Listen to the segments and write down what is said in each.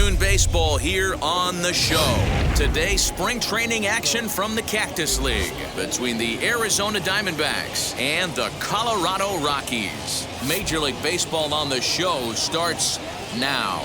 Afternoon baseball here on the show. Today, spring training action from the Cactus League between the Arizona Diamondbacks and the Colorado Rockies. Major League Baseball on the show starts now.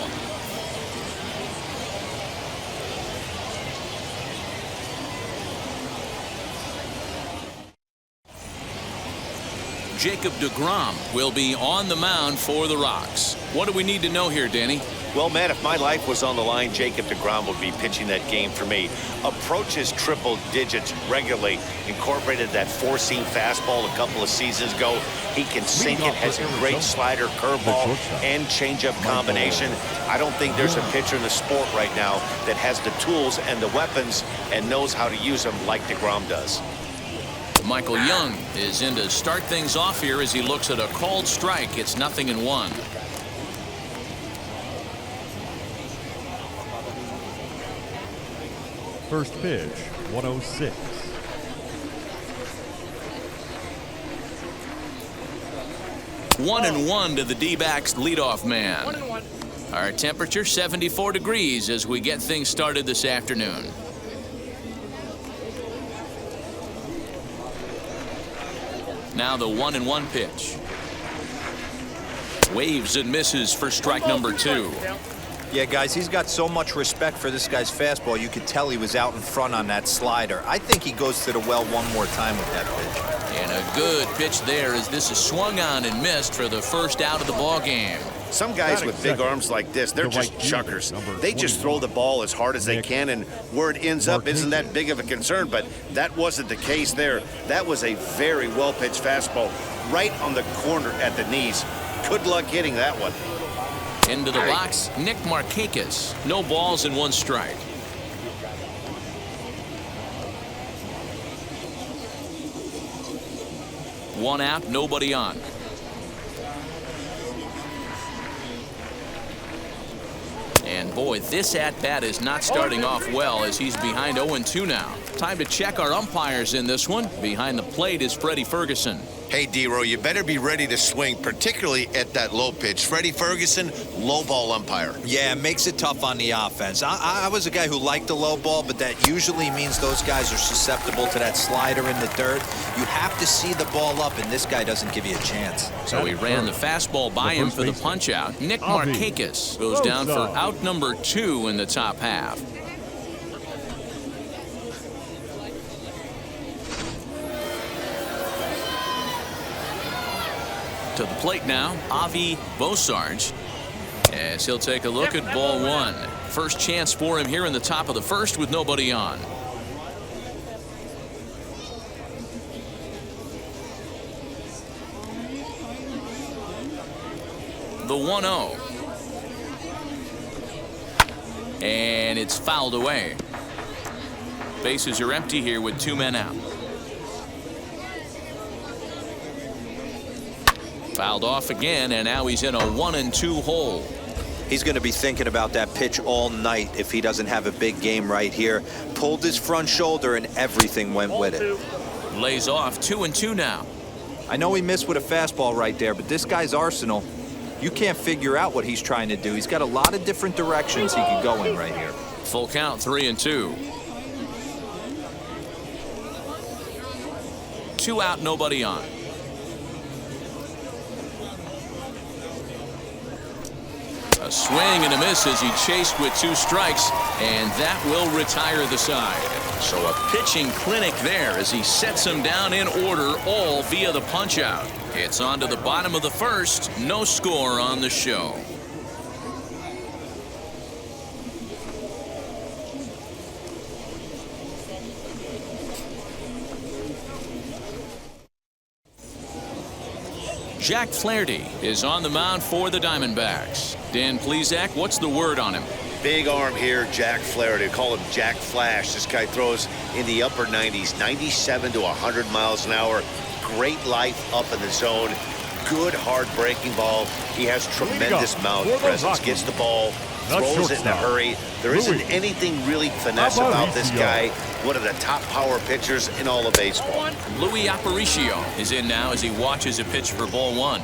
Jacob deGrom will be on the mound for the Rocks. What do we need to know here, Danny? Well, Matt, if my life was on the line, Jacob deGrom would be pitching that game for me. Approaches triple digits regularly. Incorporated that four-seam fastball a couple of seasons ago. He can sink it, has a great slider, curveball, and changeup combination. I don't think there's a pitcher in the sport right now that has the tools and the weapons and knows how to use them like deGrom does. Michael Young is in to start things off here as he looks at a called strike. It's 0-1. First pitch, 106. 1-1 to the D-backs leadoff man. Our temperature 74 degrees as we get things started this afternoon. Now the 1-1 pitch. Waves and misses for strike number 2. Yeah, guys, he's got so much respect for this guy's fastball. You could tell he was out in front on that slider. I think he goes to the well one more time with that pitch. And a good pitch there as this is swung on and missed for the first out of the ball game. Some guys with big arms like this, they're just chuckers. They just throw the ball as hard as they can, and where it ends up isn't that big of a concern, but that wasn't the case there. That was a very well-pitched fastball right on the corner at the knees. Good luck hitting that one. Into the box, Nick Markakis. No balls and 1 strike. One out, nobody on. And boy, this at-bat is not starting off well as he's behind 0-2 now. Time to check our umpires in this one. Behind the plate is Freddie Ferguson. Hey, D-Row, you better be ready to swing, particularly at that low pitch. Freddie Ferguson, low ball umpire. Yeah, it makes it tough on the offense. I was a guy who liked the low ball, but that usually means those guys are susceptible to that slider in the dirt. You have to see the ball up, and this guy doesn't give you a chance. So he ran the fastball by him for the punch-out. Nick Markakis goes down for out number 2 in the top half. To the plate now, Avi Bosarge, as he'll take a look at ball 1. First chance for him here in the top of the first with nobody on. The 1-0. And it's fouled away. Bases are empty here with 2 men out. Fouled off again, and now he's in a 1-2 hole. He's going to be thinking about that pitch all night if he doesn't have a big game right here. Pulled his front shoulder, and everything went with it. Lays off 2-2 now. I know he missed with a fastball right there, but this guy's arsenal, you can't figure out what he's trying to do. He's got a lot of different directions he could go in right here. Full count, 3-2. 2 out, nobody on. A swing and a miss as he chased with 2 strikes, and that will retire the side. So a pitching clinic there as he sets him down in order, all via the punch-out. It's on to the bottom of the first. No score on the show. Jack Flaherty is on the mound for the Diamondbacks. Dan Plesac, what's the word on him? Big arm here, Jack Flaherty. Call him Jack Flash. This guy throws in the upper 90s, 97 to 100 miles an hour. Great life up in the zone. Good hard breaking ball. He has tremendous mound presence. Gets the ball, throws it in a hurry. There isn't anything really finesse about this guy. One of the top power pitchers in all of baseball. Louis Aparicio is in now as he watches a pitch for ball 1.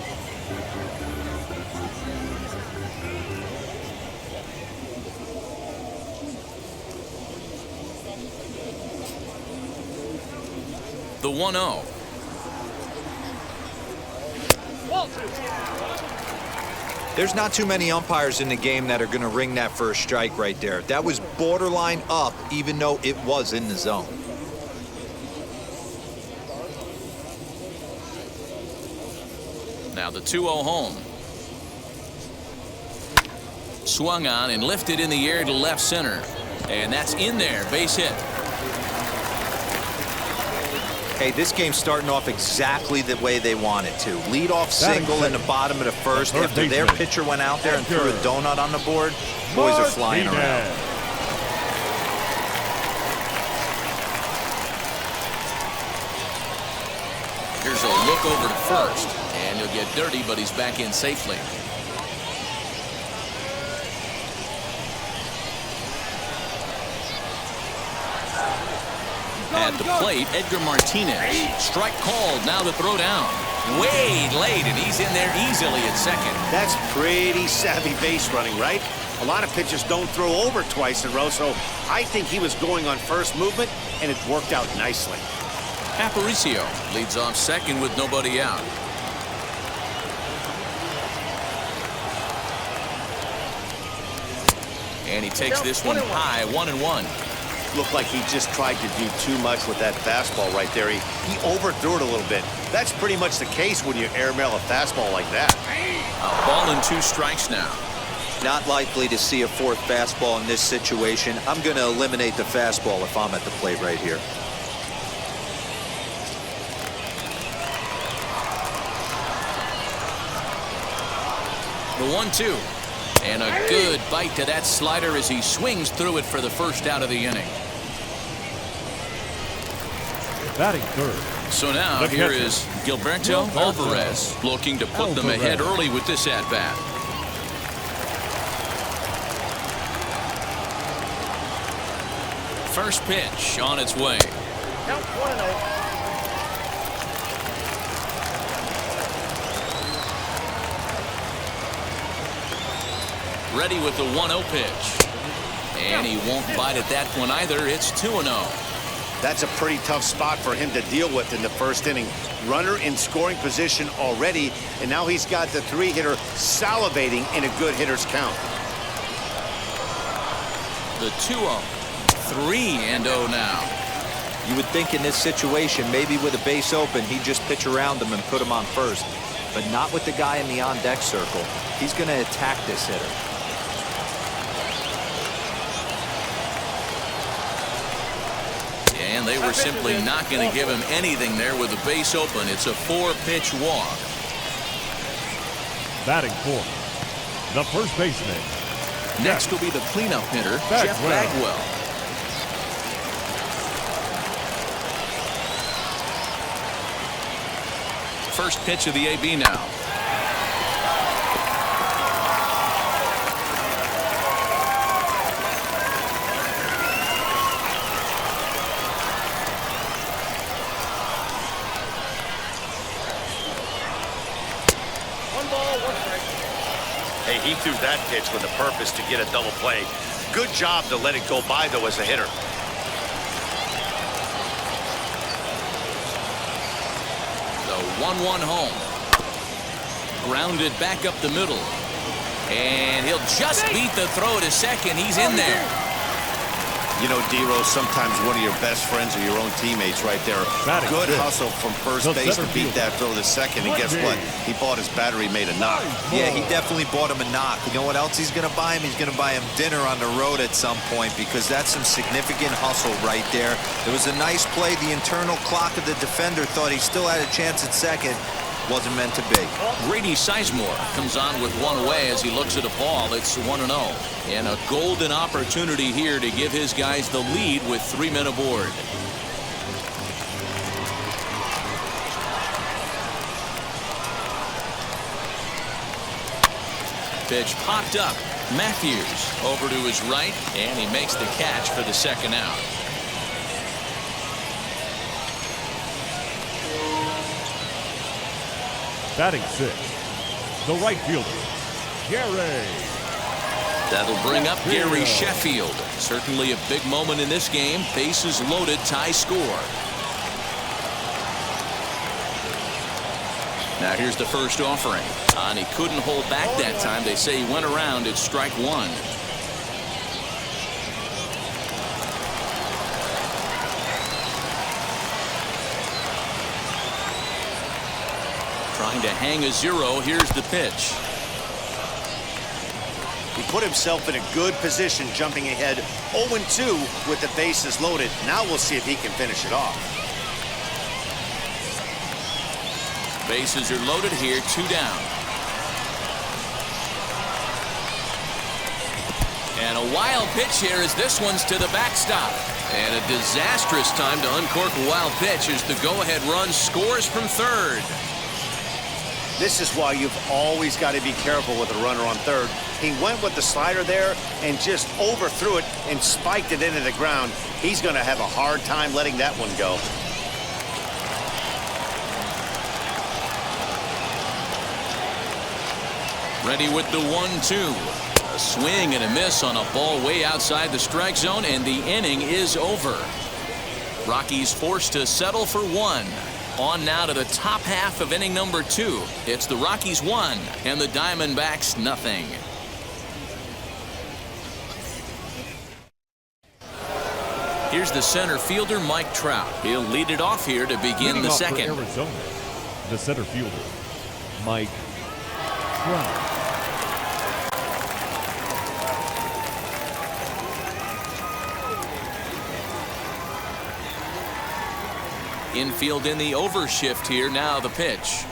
the 1-0. There's not too many umpires in the game that are going to ring that first strike right there. That was borderline up, even though it was in the zone. Now the 2-0 home. Swung on and lifted in the air to left center. And that's in there. Base hit. Hey, this game's starting off exactly the way they want it to. Lead-off single in the bottom of the first after their pitcher went out there and threw a donut on the board. Boys are flying around. Here's a look over to first. And he'll get dirty, but he's back in safely. At the plate, Edgar Martinez. Strike called. Now the throw down. Way late, and he's in there easily at second. That's pretty savvy base running, right? A lot of pitchers don't throw over twice in a row, so I think he was going on first movement, and it worked out nicely. Aparicio leads off second with nobody out. And he takes this one high, 1-1. Looked like he just tried to do too much with that fastball right there. He overthrew it a little bit. That's pretty much the case when you airmail a fastball like that. A ball and 2 strikes now. Not likely to see a fourth fastball in this situation. I'm going to eliminate the fastball if I'm at the plate right here. The 1-2. And a good bite to that slider as he swings through it for the first out of the inning. Batting third. So now here is Gilberto Alvarez looking to put them ahead early with this at-bat. First pitch on its way. Count 1-0. Ready with the 1-0 pitch. And he won't bite at that one either. It's 2-0. That's a pretty tough spot for him to deal with in the first inning. Runner in scoring position already, and now he's got the 3-hitter salivating in a good hitter's count. The 2-0. 3-0 now. You would think in this situation, maybe with a base open, he'd just pitch around him and put him on first. But not with the guy in the on-deck circle. He's going to attack this hitter. And they were simply not going to give him anything there with the base open. It's a 4-pitch walk. Batting fourth, the first baseman. Next will be the cleanup hitter, Jeff Bagwell. First pitch of the AB now. Hey, he threw that pitch with a purpose to get a double play. Good job to let it go by, though, as a hitter. The 1-1 home. Grounded back up the middle. And he'll just beat the throw to second. He's in there. You know, D-Rose, sometimes one of your best friends are your own teammates right there. Good hustle from first base to beat that throw to second. And guess what? He bought his battery made a knock. Yeah, he definitely bought him a knock. You know what else he's going to buy him? He's going to buy him dinner on the road at some point, because that's some significant hustle right there. It was a nice play. The internal clock of the defender thought he still had a chance at second. Wasn't meant to be. Grady Sizemore comes on with one away as he looks at a ball. It's 1-0. And a golden opportunity here to give his guys the lead with 3 men aboard. Pitch popped up. Matthews over to his right, and he makes the catch for the second out. Batting sixth, the right fielder, Gary. That'll bring up Gary Sheffield. Certainly a big moment in this game. Bases loaded, tie score. Now here's the first offering. And he couldn't hold back that time. They say he went around. It's strike one. Trying to hang a zero. Here's the pitch. He put himself in a good position jumping ahead 0-2 with the bases loaded. Now we'll see if he can finish it off. Bases are loaded here, 2 down. And a wild pitch here as this one's to the backstop. And a disastrous time to uncork a wild pitch as the go-ahead run scores from third. This is why you've always got to be careful with a runner on third. He went with the slider there and just overthrew it and spiked it into the ground. He's going to have a hard time letting that one go. Ready with the 1-2. A swing and a miss on a ball way outside the strike zone, and the inning is over. Rockies forced to settle for 1. On now to the top half of inning number 2. It's the Rockies 1 and the Diamondbacks nothing. Here's the center fielder, Mike Trout. He'll lead it off here to begin the second. For Arizona, the center fielder, Mike Trout. Infield in the overshift here. Now the pitch.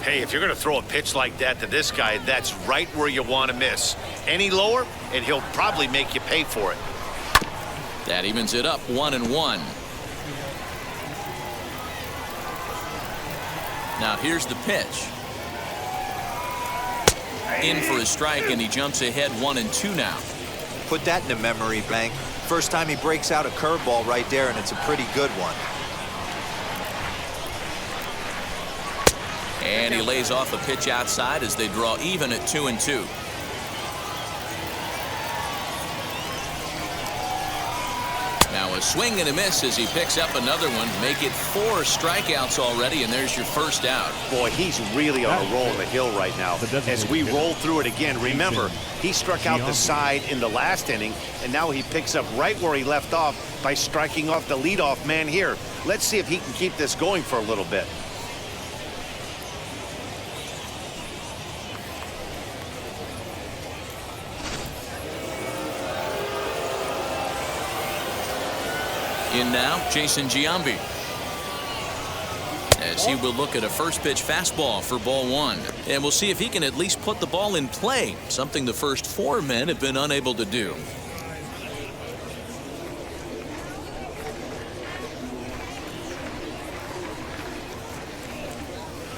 Hey, if you're going to throw a pitch like that to this guy, that's right where you want to miss. Any lower, and he'll probably make you pay for it. That evens it up 1-1. Now here's the pitch. In for a strike, and he jumps ahead 1-2 now. Put that in the memory bank. First time he breaks out a curveball right there, and it's a pretty good one. And he lays off a pitch outside as they draw even at 2-2. Now a swing and a miss as he picks up another one. Make it 4 strikeouts already, and there's your first out. Boy, he's really on a roll on the hill right now. As we roll through it again, remember, he struck out the side in the last inning, and now he picks up right where he left off by striking off the leadoff man here. Let's see if he can keep this going for a little bit. In now, Jason Giambi, as he will look at a first pitch fastball for ball 1. And we'll see if he can at least put the ball in play, something the first 4 men have been unable to do.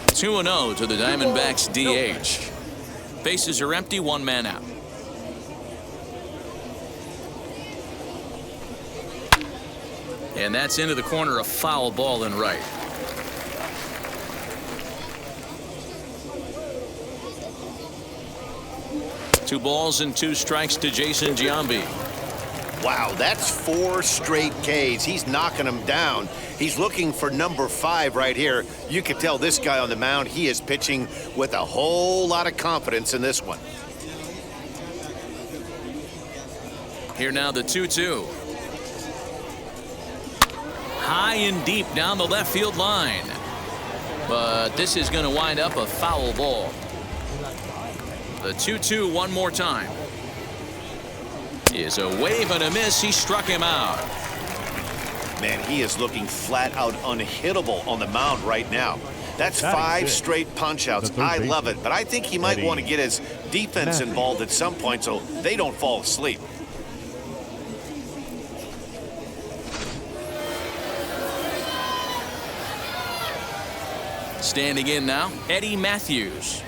Two 2-0 to the Diamondbacks DH. Bases are empty, 1 man out. And that's into the corner, a foul ball and right. Two balls and 2 strikes to Jason Giambi. Wow, that's 4 straight Ks. He's knocking them down. He's looking for number 5 right here. You can tell this guy on the mound, he is pitching with a whole lot of confidence in this one. Here now the 2-2. High and deep down the left field line. But this is going to wind up a foul ball. The 2-2 one more time. Is a wave and a miss. He struck him out. Man, he is looking flat out unhittable on the mound right now. That's 5 straight punch-outs. I love it, but I think he might want to get his defense involved at some point so they don't fall asleep. Standing in now, Eddie Matthews.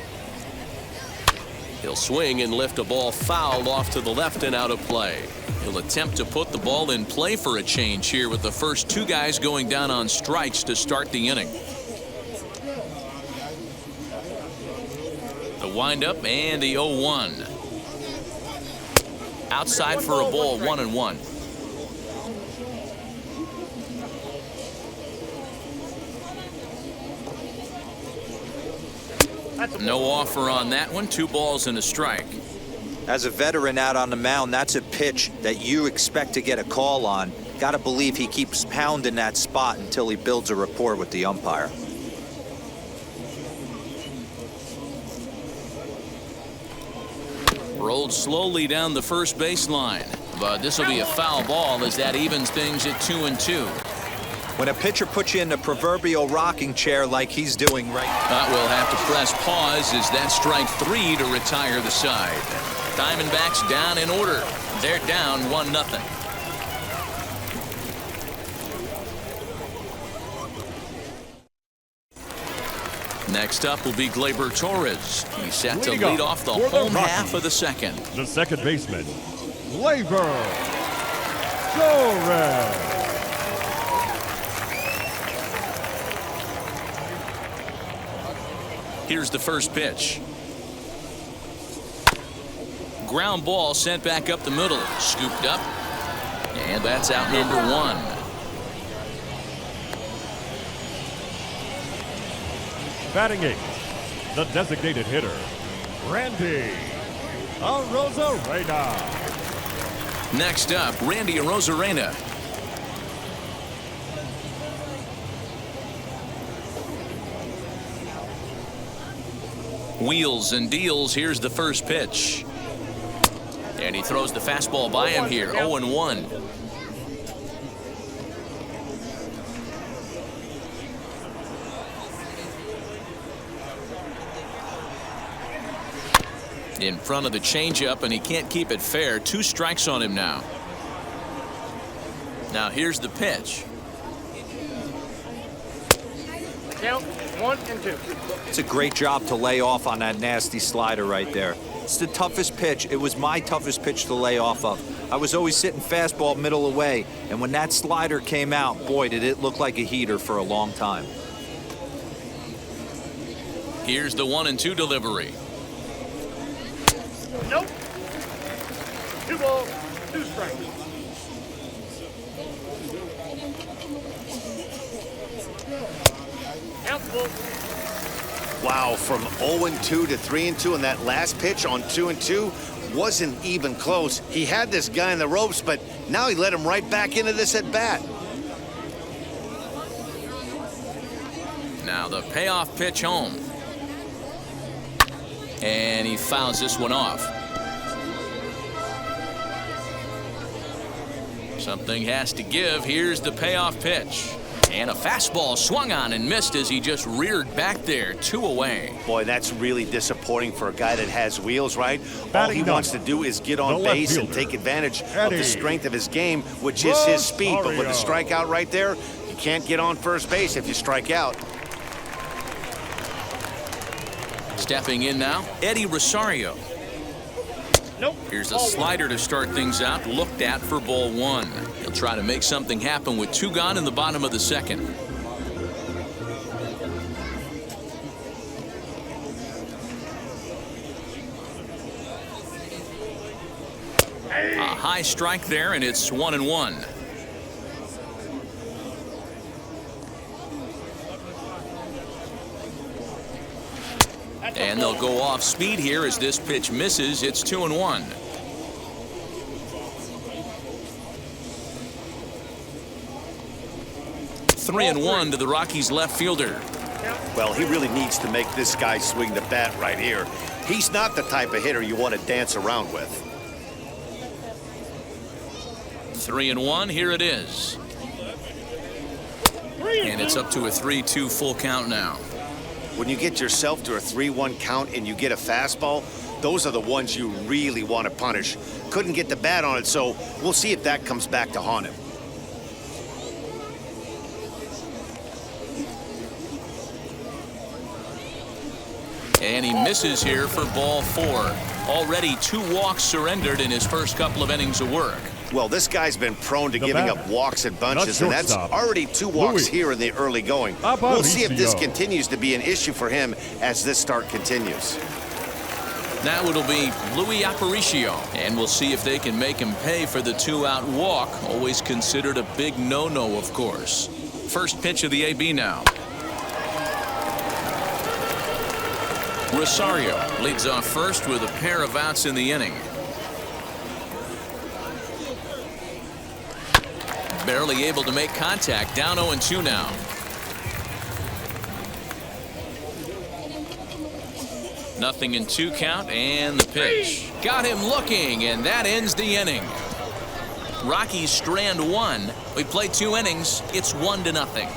He'll swing and lift a ball foul off to the left and out of play. He'll attempt to put the ball in play for a change here with the first 2 guys going down on strikes to start the inning. The windup and the 0-1. Outside for a ball, 1-1. No offer on that one. 2 balls and a strike. As a veteran out on the mound, that's a pitch that you expect to get a call on. Got to believe he keeps pounding that spot until he builds a rapport with the umpire. Rolled slowly down the first baseline, but this will be a foul ball as that evens things at 2-2. When a pitcher puts you in the proverbial rocking chair like he's doing right now. But we'll have to press pause as that strike 3 to retire the side. Diamondbacks down in order. They're down 1-0. Next up will be Gleyber Torres. He's set to lead off the home half of the second. The second baseman, Gleyber Torres. Here's the first pitch. Ground ball sent back up the middle. Scooped up. And that's out number 1. Batting 8, the designated hitter, Randy Arozarena. Next up, Randy Arozarena. Wheels and deals. Here's the first pitch. And he throws the fastball by him here. 0-1. In front of the changeup, and he can't keep it fair. 2 strikes on him now. Now here's the pitch. Count 1 and 2. It's a great job to lay off on that nasty slider right there. It's the toughest pitch. It was my toughest pitch to lay off of. I was always sitting fastball middle away, and when that slider came out, boy, did it look like a heater for a long time. Here's the 1-2 delivery. Nope. 2 balls, 2 strikes. Count the ball. Wow, from 0-2 to 3-2, and that last pitch on 2-2 wasn't even close. He had this guy in the ropes, but now he let him right back into this at bat. Now the payoff pitch home. And he fouls this one off. Something has to give. Here's the payoff pitch. And a fastball swung on and missed as he just reared back there. 2 away. Boy, that's really disappointing for a guy that has wheels, right? All Batting he ninth, wants to do is get on the left base and fielder, take advantage of Eddie the strength of his game, which is his speed. But with the strikeout right there, you can't get on first base if you strike out. Stepping in now, Eddie Rosario. Nope. Here's a slider to start things out, looked at for ball 1. He'll try to make something happen with 2 gone in the bottom of the second. A high strike there, and it's 1-1. And they'll go off speed here as this pitch misses. It's 2-1. Three and 1 to the Rockies left fielder. Well, he really needs to make this guy swing the bat right here. He's not the type of hitter you want to dance around with. 3-1. Here it is. And it's up to a 3-2 full count now. When you get yourself to a 3-1 count and you get a fastball, those are the ones you really want to punish. Couldn't get the bat on it, so we'll see if that comes back to haunt him. And he misses here for ball 4. Already 2 walks surrendered in his first couple of innings of work. Well, this guy's been prone to The giving batter, up walks and bunches, the and that's shortstop, already 2 walks Luis here in the early going. We'll see if this Aparicio. continues to be an issue for him as this start continues. Now it'll be Luis Aparicio, and we'll see if they can make him pay for the 2-out walk. Always considered a big no-no, of course. First pitch of the AB now. Rosario leads off first with a pair of outs in the inning. Barely able to make contact. Down 0-2 now. Nothing in 2 count, and the pitch. Got him looking, and that ends the inning. Rockies strand 1. We played 2 innings. It's 1-0.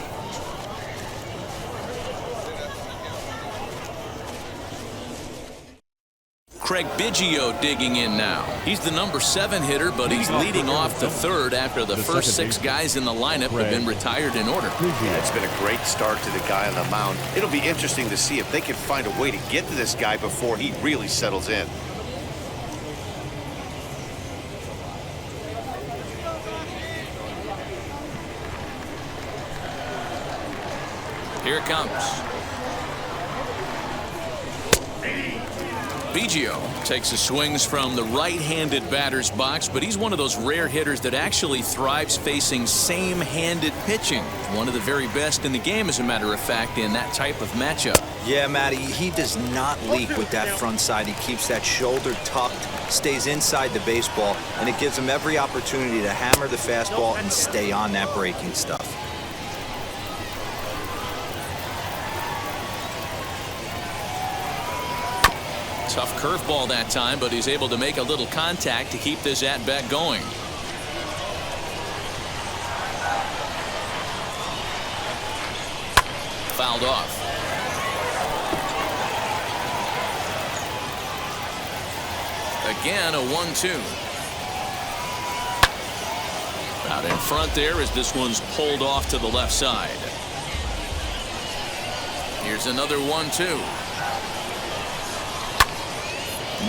Craig Biggio digging in now. He's the number 7 hitter, but he's leading off the 3rd after the first 6 guys in the lineup have been retired in order. Yeah, it's been a great start to the guy on the mound. It'll be interesting to see if they can find a way to get to this guy before he really settles in. Here it comes. Biggio takes his swings from the right-handed batter's box, but he's one of those rare hitters that actually thrives facing same-handed pitching. One of the very best in the game, as a matter of fact, in that type of matchup. Yeah, Matty, he does not leak with that front side. He keeps that shoulder tucked, stays inside the baseball, and it gives him every opportunity to hammer the fastball and stay on that breaking stuff. Tough curveball that time, but he's able to make a little contact to keep this at-bat going. Fouled off. Again, a 1-2. Out in front there as this one's pulled off to the left side. Here's another 1-2.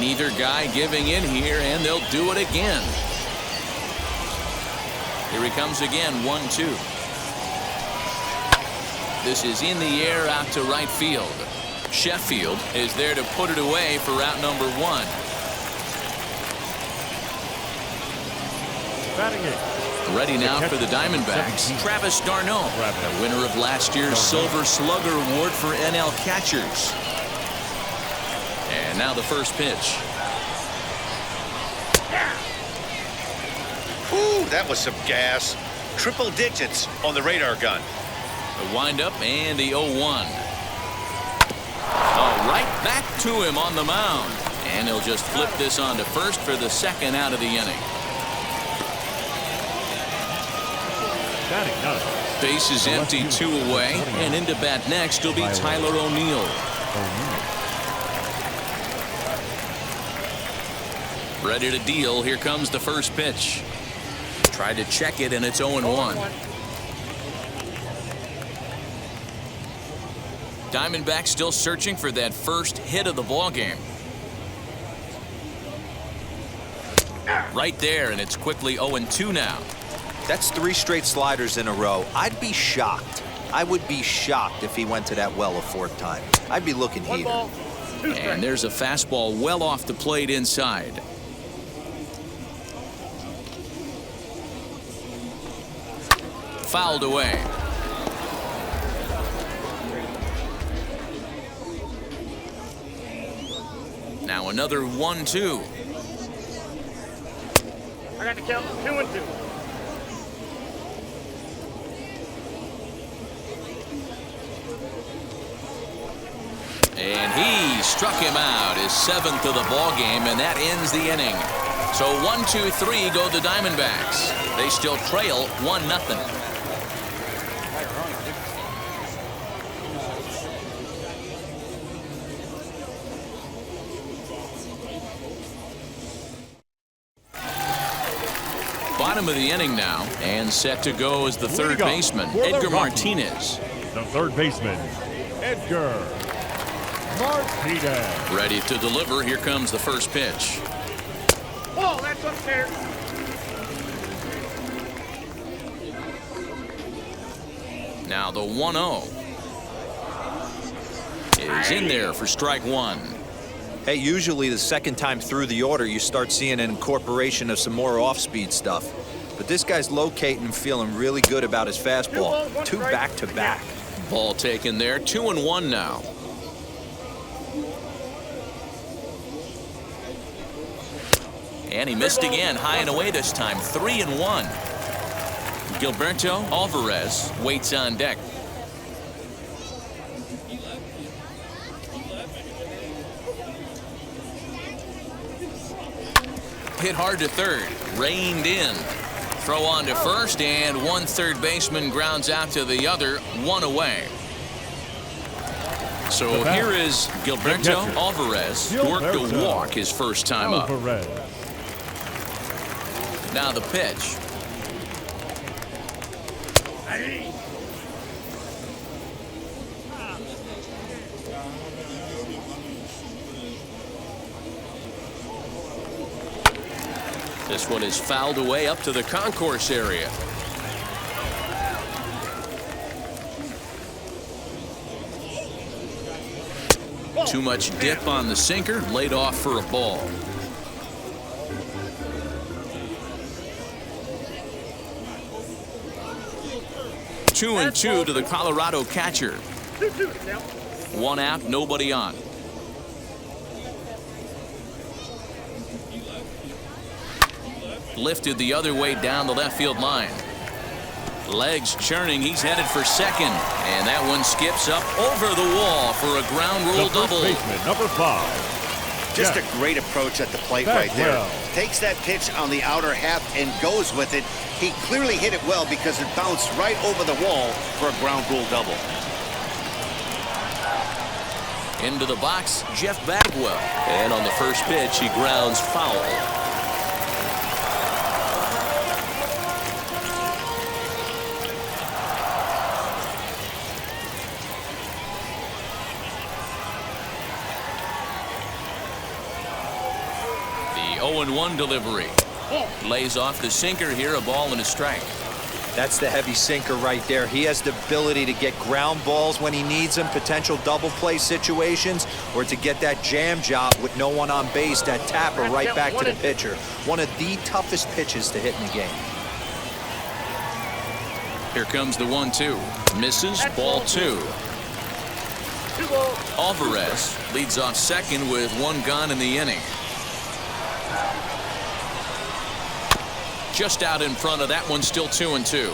Neither guy giving in here, and they'll do it again. Here he comes again, 1-2. This is in the air out to right field. Sheffield is there to put it away for route number 1. Ready now for the Diamondbacks, Travis d'Arnaud, the winner of last year's Silver Slugger Award for NL catchers. And now the first pitch. Ooh, that was some gas. Triple digits on the radar gun. The windup and the 0-1. Oh, right back to him on the mound. And he'll just flip this on to first for the 2nd out of the inning. Base is empty, 2 away. And into bat next will be Tyler O'Neill. Ready to deal. Here comes the first pitch. Tried to check it, and it's 0-1. Diamondbacks still searching for that first hit of the ball game. Right there, and it's quickly 0-2 now. That's 3 straight sliders in a row. I'd be shocked. I would be shocked if he went to that well a 4th time. I'd be looking heated. And there's a fastball well off the plate inside. Fouled away. Now another 1-2. I got the count 2-2. And he struck him out, his 7th of the ball game, and that ends the inning. So 1-2-3 go the Diamondbacks. They still trail 1-0. Bottom of the inning now, and set to go as the 3rd baseman, Edgar Martinez. The 3rd baseman, Edgar Martinez. Ready to deliver. Here comes the first pitch. Oh, that's up there. Now the 1-0 is in there for strike 1. Hey, usually the 2nd time through the order, you start seeing an incorporation of some more off-speed stuff. But this guy's locating and feeling really good about his fastball. 2 back-to-back. Ball taken there, 2-1 now. And he missed again, high and away this time, 3-1. Gilberto Alvarez waits on deck. Hit hard to third, reined in. Throw on to first, and one third baseman grounds out to the other, one away. So here is Gilberto Alvarez, who worked a walk his first time up. Now the pitch. This one is fouled away up to the concourse area. Too much dip on the sinker, laid off for a ball. Two and two to the Colorado catcher. 1 out, nobody on. Lifted the other way down the left field line. Legs churning, he's headed for second, and that one skips up over the wall for a ground rule double. Baseman, number 5. Just a great approach at the plate right there. Takes that pitch on the outer half and goes with it. He clearly hit it well because it bounced right over the wall for a ground rule double. Into the box, Jeff Bagwell, and on the first pitch he grounds foul. The 0-1 delivery. Lays off the sinker here, a ball and a strike. That's the heavy sinker right there. He has the ability to get ground balls when he needs them, potential double play situations, or to get that jam job with no one on base, that tapper right back to the pitcher. One of the toughest pitches to hit in the game. Here comes the 1-2. Misses, ball 2. Alvarez leads off second with one gone in the inning. Just out in front of that one, still 2-2.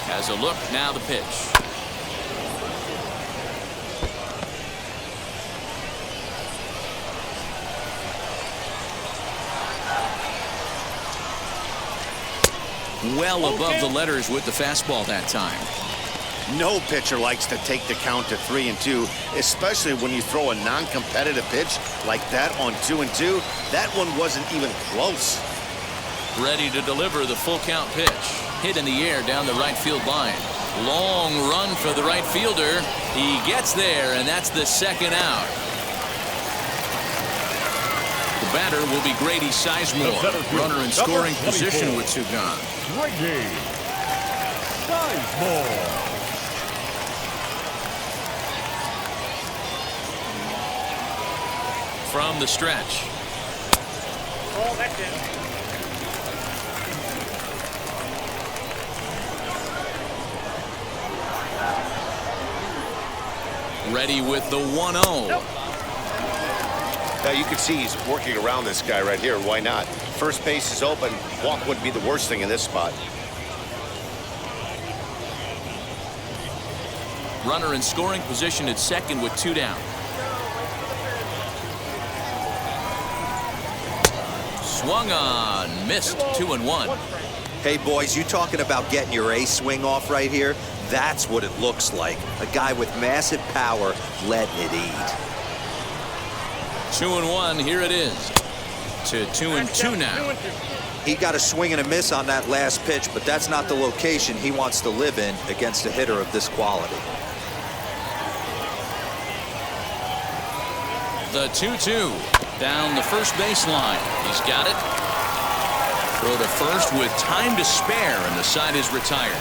Has a look, now the pitch. Well above the letters with the fastball that time. No pitcher likes to take the count to 3-2, especially when you throw a non-competitive pitch like that on 2-2. That one wasn't even close. Ready to deliver the full count pitch. Hit in the air down the right field line. Long run for the right fielder. He gets there, and that's the second out. The batter will be Grady Sizemore. Runner in scoring position with 2 gone. Grady Sizemore. From the stretch. Ready with the 1-0. Now you can see he's working around this guy right here. Why not? First base is open. Walk wouldn't be the worst thing in this spot. Runner in scoring position at second with 2 down. Swung on, missed, 2-1. Hey, boys, you talking about getting your ace swing off right here? That's what it looks like. A guy with massive power letting it eat. 2-1, here it is. To 2-2 now. He got a swing and a miss on that last pitch, but that's not the location he wants to live in against a hitter of this quality. The 2-2. Down the first baseline. He's got it. Throw to first with time to spare, and the side is retired.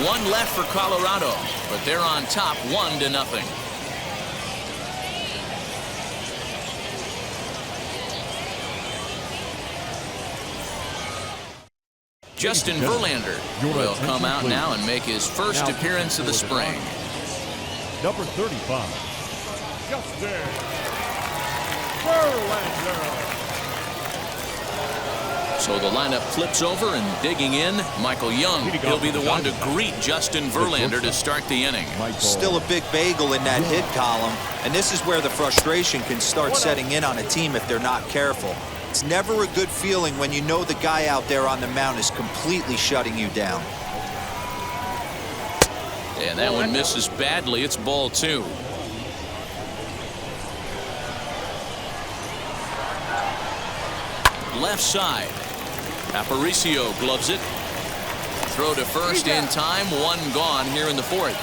1 left for Colorado, but they're on top 1-0. Justin Verlander will come out now and make his first appearance of the spring. Number 35. Justin Verlander. So the lineup flips over, and digging in, Michael Young. He'll be the one to greet Justin Verlander to start the inning. Still a big bagel in that hit column, and this is where the frustration can start setting in on a team if they're not careful. It's never a good feeling when you know the guy out there on the mound is completely shutting you down. And that one misses badly. It's ball 2. Left side. Aparicio gloves it. Throw to first in time. 1 gone here in the 4th.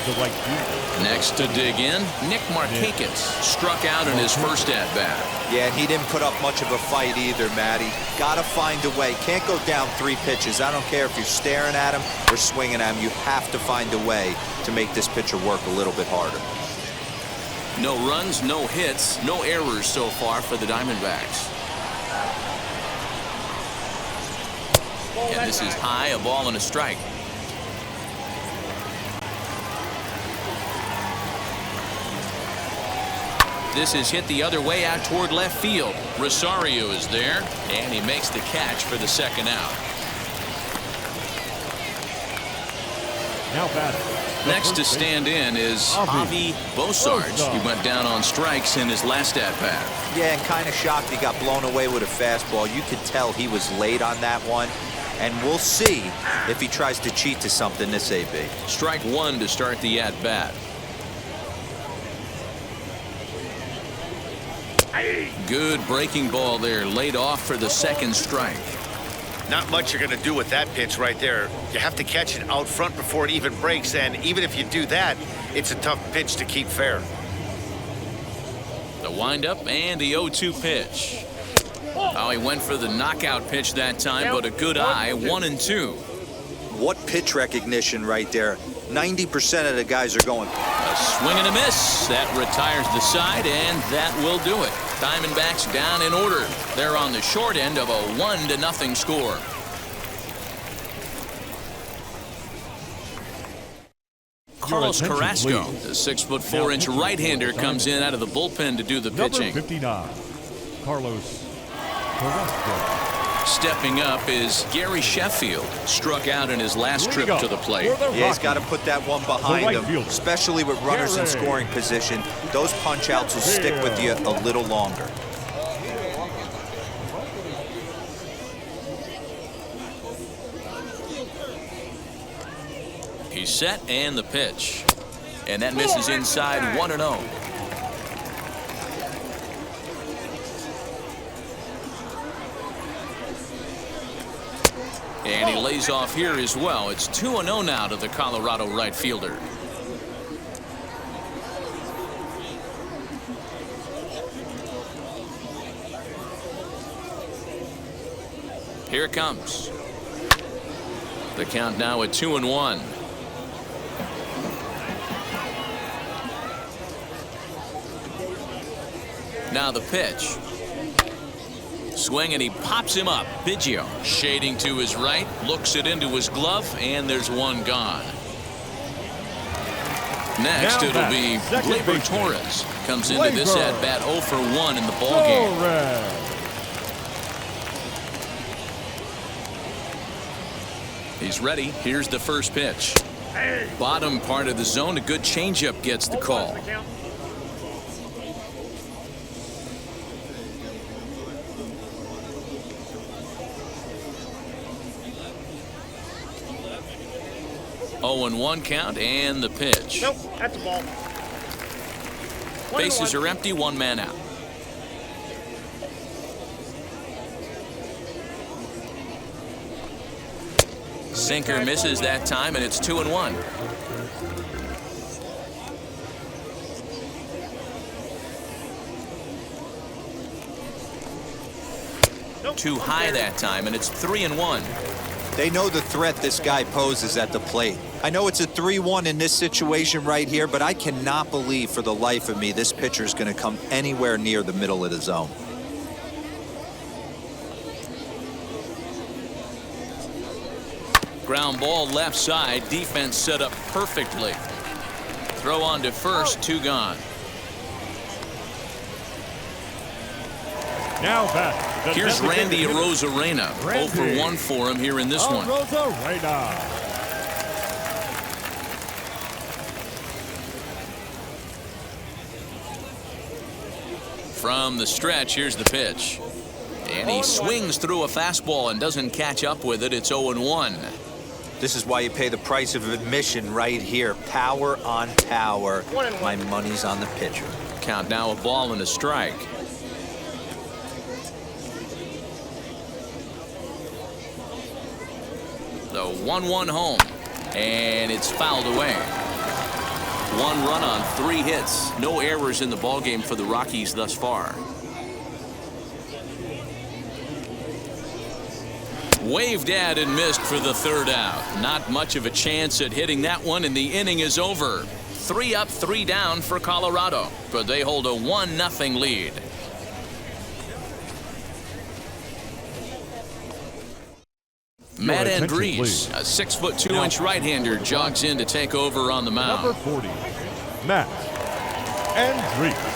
The right fielder. Next to dig in, Nick Markakis struck out in his first at-bat. Yeah, and he didn't put up much of a fight either, Matty. Gotta find a way. Can't go down 3 pitches. I don't care if you're staring at him or swinging at him. You have to find a way to make this pitcher work a little bit harder. No runs, no hits, no errors so far for the Diamondbacks. And this is high, a ball and a strike. This is hit the other way out toward left field. Rosario is there, and he makes the catch for the second out. Now batting. Next to stand in is Javi Bosarge. He went down on strikes in his last at-bat. Yeah, and kind of shocked he got blown away with a fastball. You could tell he was late on that one. And we'll see if he tries to cheat to something this AB. Strike 1 to start the at-bat. Good breaking ball there, laid off for the second strike. Not much you're going to do with that pitch right there. You have to catch it out front before it even breaks, and even if you do that, it's a tough pitch to keep fair. The windup and the 0-2 pitch. Oh, he went for the knockout pitch that time, but a good eye, 1-2. What pitch recognition right there. 90% of the guys are going. A swing and a miss. That retires the side, and that will do it. Diamondbacks down in order. They're on the short end of a 1-0 score. Carlos Carrasco, the 6'4" right-hander, comes in out of the bullpen to do the pitching. Number 59. Carlos Carrasco. Stepping up is Gary Sheffield. Struck out in his last trip to the plate. Yeah, he's got to put that one behind him, especially with runners in scoring position. Those punch-outs will stick with you a little longer. He's set, and the pitch. And that misses inside, 1-0. And he lays off here as well. It's 2-0 now to the Colorado right fielder. Here it comes. The count now at 2-1. Now the pitch. Swing, and he pops him up. Biggio shading to his right, looks it into his glove, and there's one gone. Next, it'll be Gleyber Torres. Comes into this at-bat 0 for 1 in the ballgame. He's ready. Here's the first pitch. Bottom part of the zone. A good changeup gets the call. Oh, 0-1 count, and the pitch. Nope, that's a ball. Bases are empty, 1 man out. Sinker misses that time, and it's 2-1. Too high that time, and it's 3-1. They know the threat this guy poses at the plate. I know it's a 3-1 in this situation right here, but I cannot believe for the life of me this pitcher is going to come anywhere near the middle of the zone. Ground ball left side. Defense set up perfectly. Throw on to first. 2 gone. Now back. The Here's Randy designated hitter. Arozarena. 0 for 1 for him here in this one. Arozarena. From the stretch, here's the pitch. And he swings through a fastball and doesn't catch up with it. It's 0-1. This is why you pay the price of admission right here. Power on power. My money's on the pitcher. Count now, a ball and a strike. The 1-1 home. And it's fouled away. 1 run on 3 hits. No errors in the ballgame for the Rockies thus far. Waved at and missed for the 3rd out. Not much of a chance at hitting that one, and the inning is over. 3 up, 3 down for Colorado, but they hold a 1-0 lead. Matt Andrees, a 6'2" right-hander, jogs in to take over on the mound. Number 40, Matt Andrees.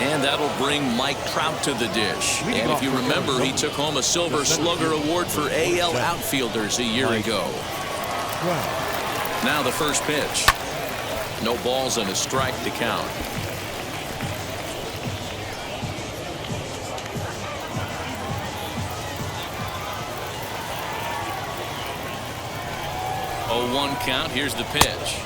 And that'll bring Mike Trout to the dish. And if you remember, he took home a Silver Slugger Award for AL outfielders a year ago. Now the first pitch. No balls and a strike to count. Oh, 1 count. Here's the pitch.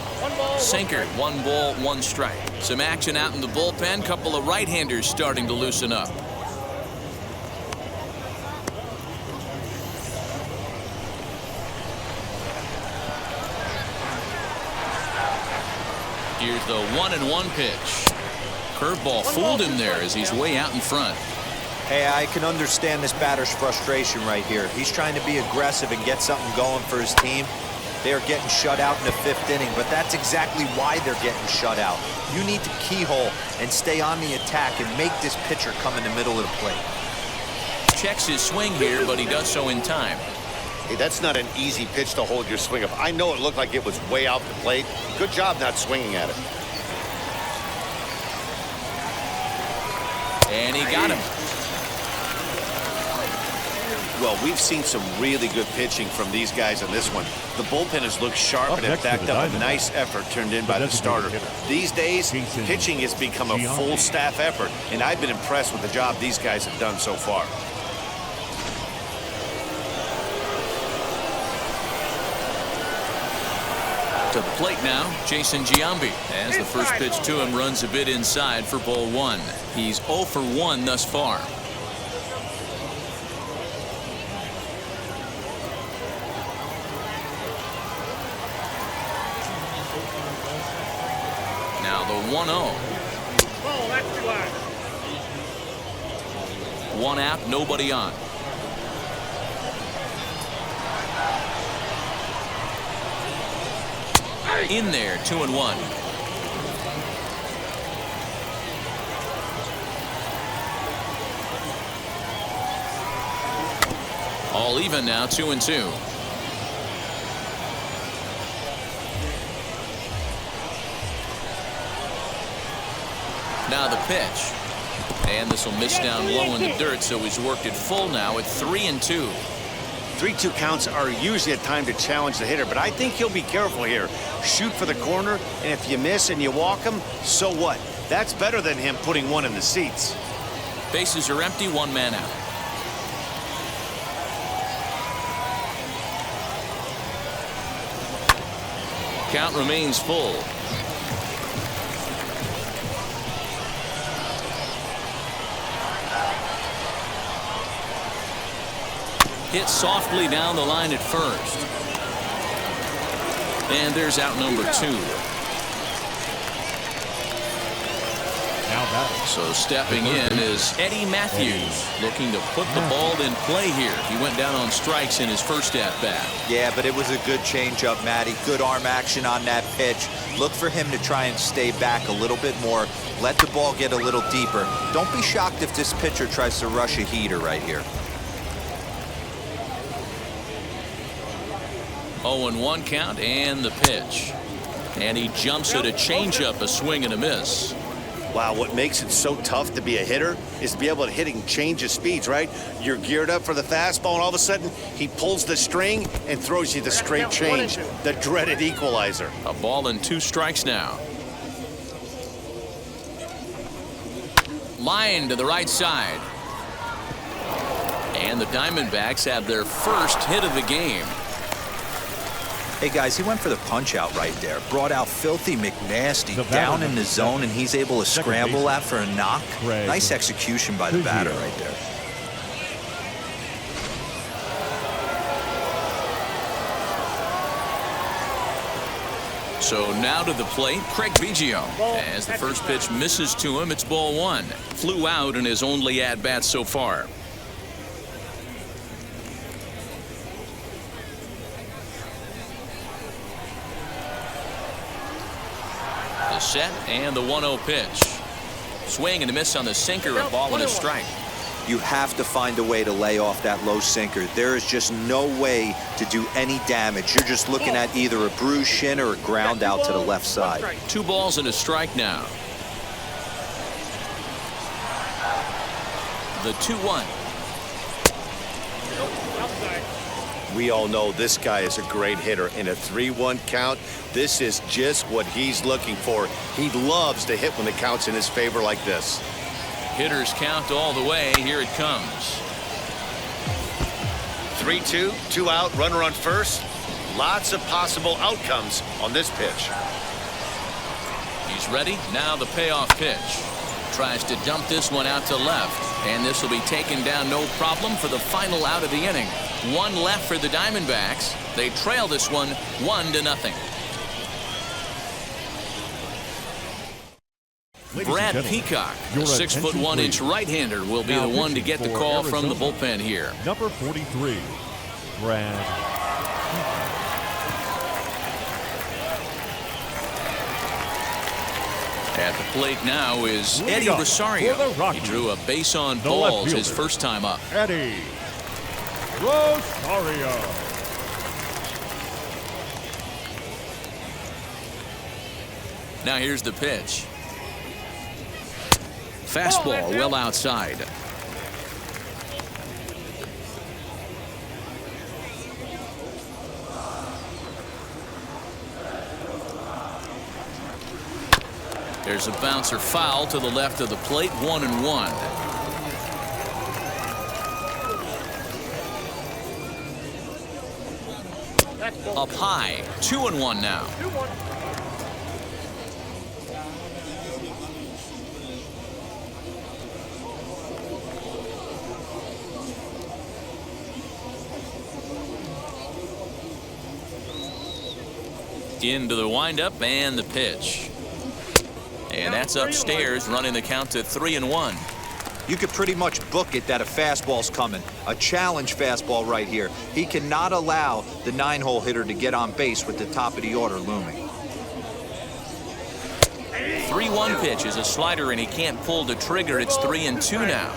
Sinker. 1 ball, 1 strike. Some action out in the bullpen. Couple of right-handers starting to loosen up. Here's the 1-1 pitch. Curveball fooled him there as he's way out in front. Hey, I can understand this batter's frustration right here. He's trying to be aggressive and get something going for his team. They are getting shut out in the 5th inning, but that's exactly why they're getting shut out. You need to keyhole and stay on the attack and make this pitcher come in the middle of the plate. Checks his swing here, but he does so in time. Hey, that's not an easy pitch to hold your swing up. I know it looked like it was way out the plate. Good job not swinging at it. And he got him. Well, we've seen some really good pitching from these guys in this one. The bullpen has looked sharp Up and it next to backed the up a Diamondbacks. nice effort turned in by the designated starter. hitter. These days, pitching has become a full staff effort, and I've been impressed with the job these guys have done so far. To the plate now, Jason Giambi. As the first pitch to him runs a bit inside for ball 1. He's 0 for 1 thus far. Now the 1-0. Ball, that's relax. 1 out, nobody on. In there, 2-1. All even now, 2-2. Now the pitch. And this will miss down low in the dirt, so he's worked it full now at 3-2. 3-2 counts are usually a time to challenge the hitter, but I think he'll be careful here. Shoot for the corner, and if you miss and you walk him, so what? That's better than him putting one in the seats. Bases are empty, 1 man out. Count remains full. Hit softly down the line at first. And there's out number 2. Now batting. So stepping in is Eddie Matthews, looking to put the ball in play here. He went down on strikes in his first at-bat. Yeah, but it was a good changeup, Matty. Good arm action on that pitch. Look for him to try and stay back a little bit more. Let the ball get a little deeper. Don't be shocked if this pitcher tries to rush a heater right here. 0-1 count and the pitch. And he jumps at a changeup, a swing and a miss. Wow, what makes it so tough to be a hitter is to be able to hit and change the speeds, right? You're geared up for the fastball, and all of a sudden, he pulls the string and throws you the straight change, the dreaded equalizer. A ball and 2 strikes now. Line to the right side. And the Diamondbacks have their first hit of the game. Hey guys, he went for the punch out right there. Brought out Filthy McNasty down in the zone, and he's able to scramble that for a knock. Nice execution by the batter right there. So now to the plate, Craig Biggio. As the first pitch misses to him, it's ball 1. Flew out in his only at-bat so far. The set and the 1-0 pitch. Swing and a miss on the sinker, a ball and a strike. You have to find a way to lay off that low sinker. There is just no way to do any damage. You're just looking at either a bruised shin or a ground out to the left side. 2 balls and a strike now. The 2-1. We all know this guy is a great hitter. In a 3-1 count, this is just what he's looking for. He loves to hit when the count's in his favor like this. Hitters count all the way. Here it comes. 3-2, 2 out, runner on first. Lots of possible outcomes on this pitch. He's ready. Now the payoff pitch. Tries to dump this one out to left. And this will be taken down no problem for the final out of the inning. 1 left for the Diamondbacks. They trail this one 1-0. Brad Peacock, a 6'1" right-hander, will be the one to get the call from the bullpen here. Number 43, Brad. At the plate now is Eddie Rosario. He drew a base on balls his first time up. Eddie Rosario. Now here's the pitch. Fastball well outside. There's a bouncer foul to the left of the plate, 1-1. Up high, 2-1 now. Into the windup and the pitch. And that's upstairs, running the count to 3-1. You could pretty much book it that a fastball's coming. A challenge fastball right here. He cannot allow the 9-hole hitter to get on base with the top of the order looming. 3-1 pitch is a slider, and he can't pull the trigger. It's 3-2 now.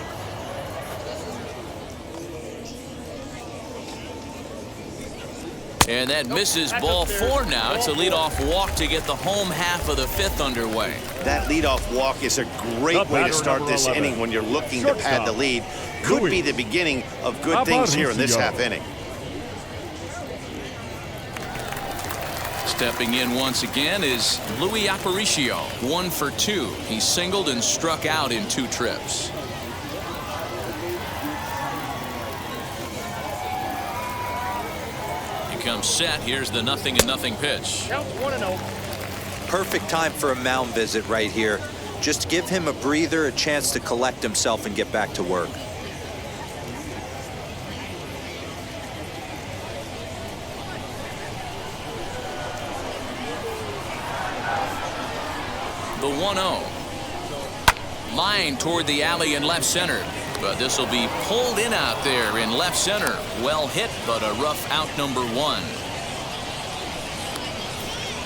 And that misses ball 4 now. It's a leadoff walk to get the home half of the 5th underway. That leadoff walk is a great way to start this inning when you're looking to pad the lead. Could be the beginning of good things here in this half inning. Stepping in once again is Luis Aparicio, 1 for 2. He singled and struck out in 2 trips. Comes set. Here's the 0-0 pitch. Count 1-0. Perfect time for a mound visit right here. Just give him a breather, a chance to collect himself and get back to work. The 1-0. Line toward the alley in left center. But this will be pulled in out there in left center. Well hit, but a rough out, number 1.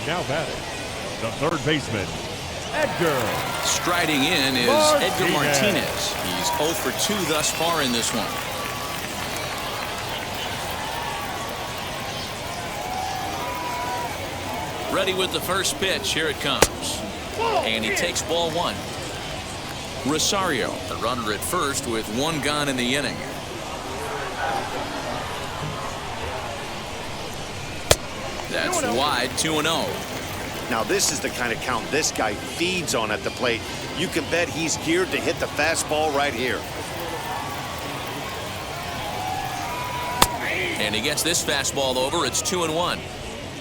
Now batting, the third baseman, Edgar. Striding in is Edgar Martinez. He's 0 for 2 thus far in this one. Ready with the first pitch. Here it comes. And he takes ball 1. Rosario, the runner at first with 1 gone in the inning. That's wide, 2-0. Now this is the kind of count this guy feeds on at the plate. You can bet he's geared to hit the fastball right here. And he gets this fastball over. It's 2-1.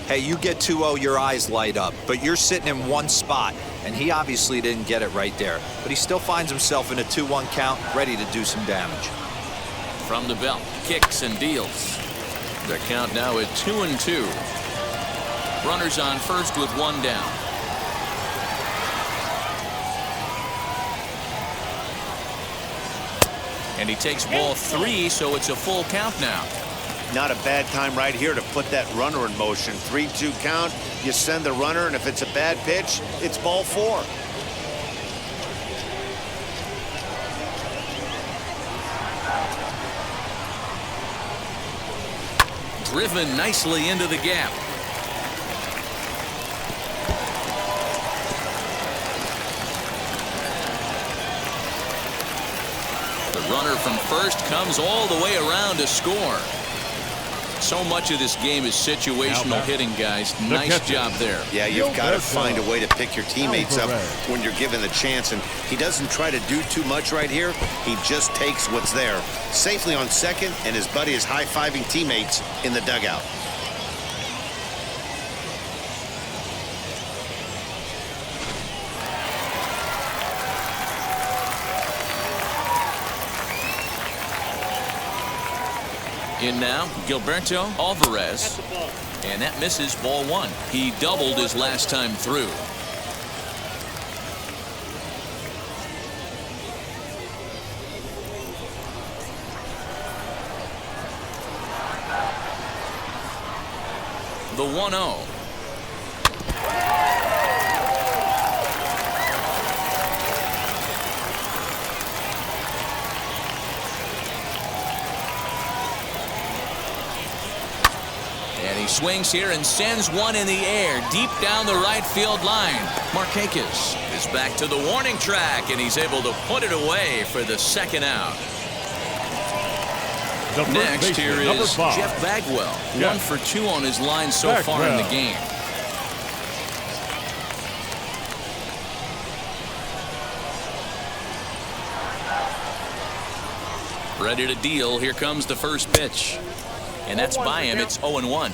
Hey, you get 2-0, your eyes light up, but you're sitting in one spot, and he obviously didn't get it right there. But he still finds himself in a 2-1 count, ready to do some damage. From the belt, kicks and deals. The count now at 2-2. Runners on first with 1 down. And he takes ball 3, so it's a full count now. Not a bad time right here to put that runner in motion. 3-2 count. You send the runner, and if it's a bad pitch, it's ball 4. Driven nicely into the gap. The runner from first comes all the way around to score. So much of this game is situational hitting, guys. Nice job there. Yeah, you've got to find a way to pick your teammates up when you're given the chance, and he doesn't try to do too much right here. He just takes what's there. Safely on second, and his buddy is high-fiving teammates in the dugout. In now, Gilberto Alvarez. And that misses ball 1. He doubled his last time through. The 1-0. Swings here and sends one in the air deep down the right field line. Markakis is back to the warning track, and he's able to put it away for the second out. Next here is Jeff Bagwell. 1 for 2 on his line so far in the game. Ready to deal. Here comes the first pitch. And that's by him. It's 0-1.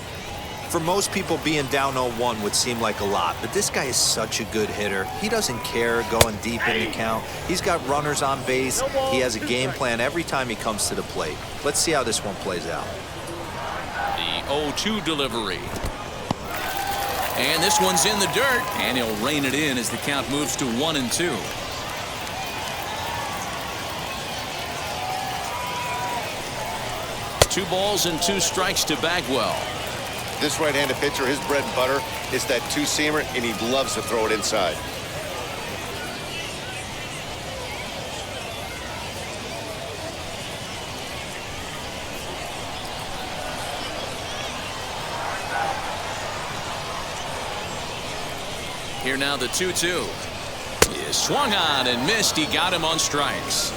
For most people, being down 0-1 would seem like a lot, but this guy is such a good hitter. He doesn't care going deep in the count. He's got runners on base. He has a game plan every time he comes to the plate. Let's see how this one plays out. The 0-2 delivery. And this one's in the dirt. And he'll rein it in as the count moves to 1-2. Two balls and 2 strikes to Bagwell. This right-handed pitcher, his bread and butter is that two-seamer, and he loves to throw it inside. Here now the 2-2. He is swung on and missed. He got him on strikes.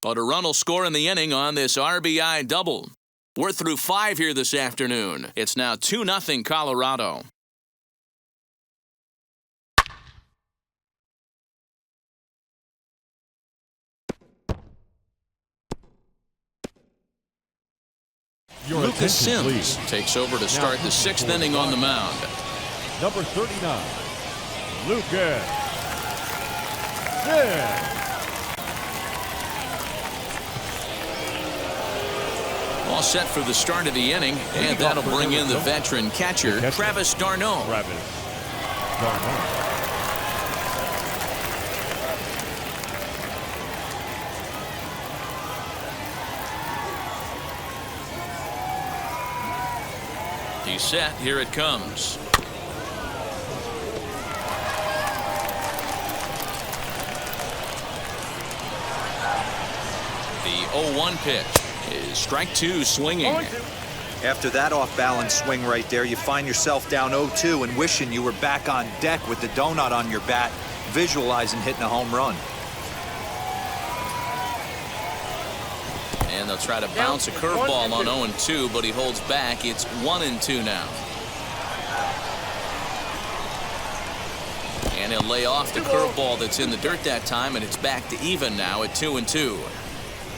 But a run will score in the inning on this RBI double. We're through 5 here this afternoon. It's now 2-0 Colorado. Lucas Sims takes over to start the 6th inning on the mound. Number 39, Lucas Sims. All set for the start of the inning, and that'll bring in the veteran catcher, Travis d'Arnaud. 1. He's set. Here it comes. The 0-1 pitch is strike 2 swinging. After that off-balance swing right there, you find yourself down 0-2 and wishing you were back on deck with the donut on your bat, visualizing hitting a home run. And they'll try to bounce a curveball on 0-2, but he holds back. It's 1-2 now. And he'll lay off the curveball that's in the dirt that time, and it's back to even now at 2-2.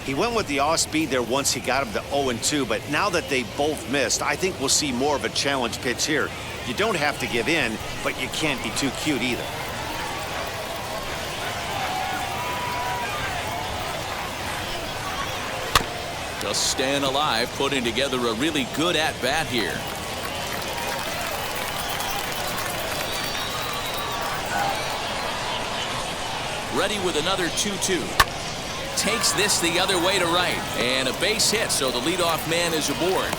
He went with the off speed there once he got him to 0-2, but now that they both missed, I think we'll see more of a challenge pitch here. You don't have to give in, but you can't be too cute either. Just staying alive, putting together a really good at-bat here. Ready with another 2-2. Takes this the other way to right. And a base hit, so the leadoff man is aboard.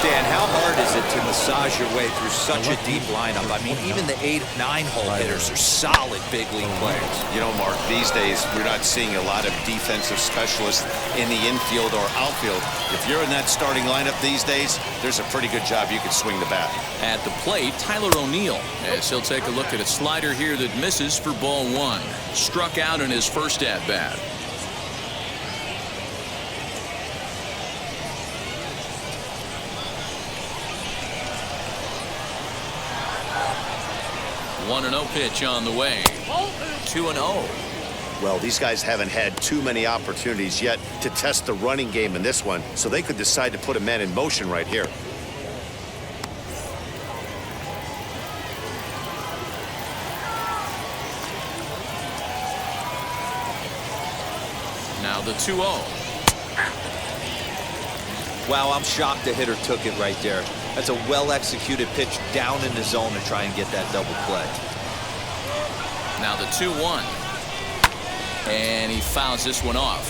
Dan, how hard is it to massage your way through such a deep lineup? I mean, even the 8-9 hole hitters are solid big league players. You know, Mark, these days we're not seeing a lot of defensive specialists in the infield or outfield. If you're in that starting lineup these days, there's a pretty good job you can swing the bat. At the plate, Tyler O'Neill, as he'll take a look at a slider here that misses for ball 1. Struck out in his first at-bat. One 1-0 pitch on the way. 2-0. Well, these guys haven't had too many opportunities yet to test the running game in this one, so they could decide to put a man in motion right here. Now the 2-0. Wow, I'm shocked the hitter took it right there. That's a well-executed pitch down in the zone to try and get that double play. Now the 2-1. And he fouls this one off.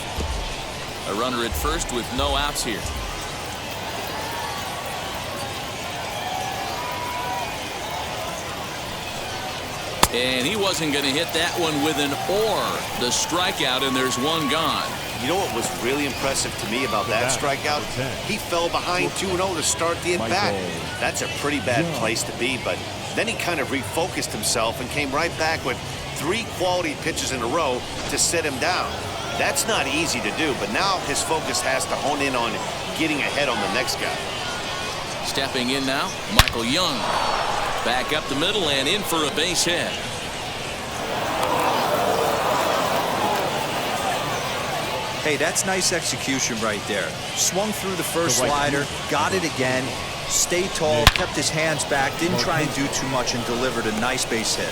A runner at first with no outs here. And he wasn't going to hit that one with an or. The strikeout, and there's one gone. You know what was really impressive to me about that strikeout? He fell behind 2-0 to start the at-bat. That's a pretty bad place to be, but then he kind of refocused himself and came right back with 3 quality pitches in a row to set him down. That's not easy to do, but now his focus has to hone in on getting ahead on the next guy. Stepping in now, Michael Young. Back up the middle and in for a base hit. Hey, that's nice execution right there. Swung through the first slider, got it again, stayed tall, kept his hands back, didn't try and do too much, and delivered a nice base hit.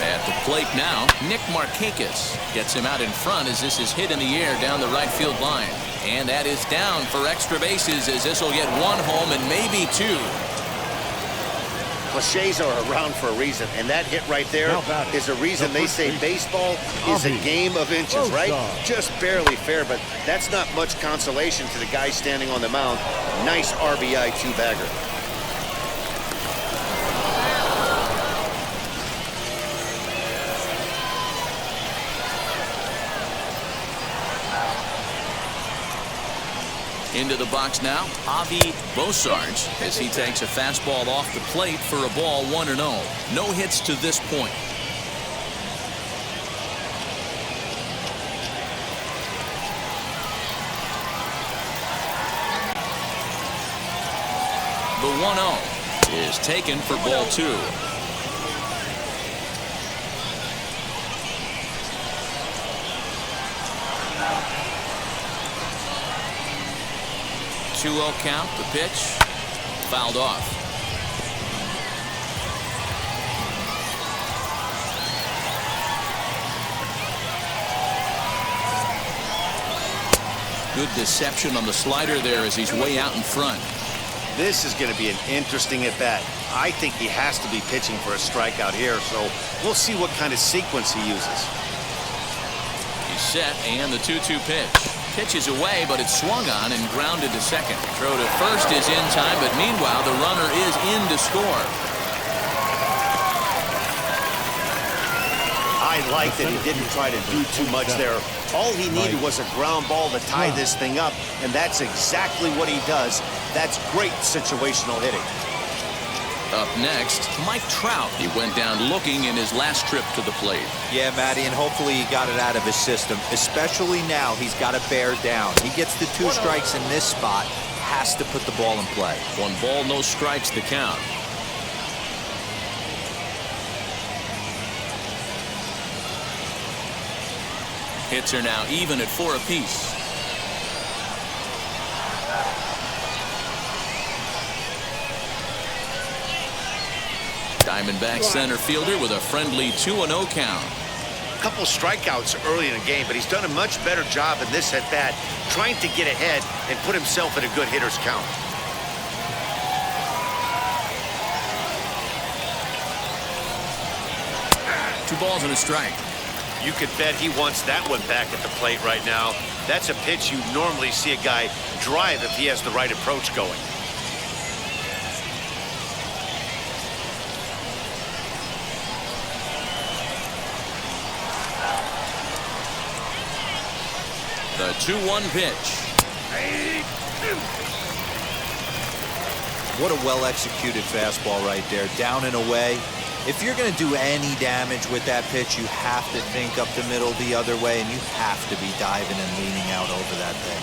At the plate now, Nick Markakis gets him out in front as this is hit in the air down the right field line. And that is down for extra bases as this will get 1 home and maybe 2. Cliches are around for a reason, and that hit right there is a reason they say baseball is a game of inches, right? Just barely fair, but that's not much consolation to the guy standing on the mound. Nice RBI 2-bagger. Into the box now, Avi Bosarge, as he takes a fastball off the plate for a ball 1-0. No hits to this point. The 1-0 is taken for ball 2. 2-0 count, the pitch, fouled off. Good deception on the slider there as he's way out in front. This is going to be an interesting at-bat. I think he has to be pitching for a strikeout here, so we'll see what kind of sequence he uses. He's set, and the 2-2 pitch. Pitches away, but it's swung on and grounded to second. Throw to first is in time, but meanwhile, the runner is in to score. I like that he didn't try to do too much there. All he needed was a ground ball to tie this thing up, and that's exactly what he does. That's great situational hitting. Up next, Mike Trout. He went down looking in his last trip to the plate. Yeah, Matty, and hopefully he got it out of his system. Especially now, he's got to bear down. He gets the 2 strikes in this spot, has to put the ball in play. 1 ball, no strikes to count. Hits are now even at 4 apiece. Diamondbacks center fielder with a friendly 2-0 count. A couple strikeouts early in the game, but he's done a much better job in this at-bat trying to get ahead and put himself in a good hitter's count. Two balls and a strike. You could bet he wants that one back at the plate right now. That's a pitch you normally see a guy drive if he has the right approach going. The 2-1 pitch. What a well-executed fastball right there, down and away. If you're going to do any damage with that pitch, you have to think up the middle the other way, and you have to be diving and leaning out over that thing.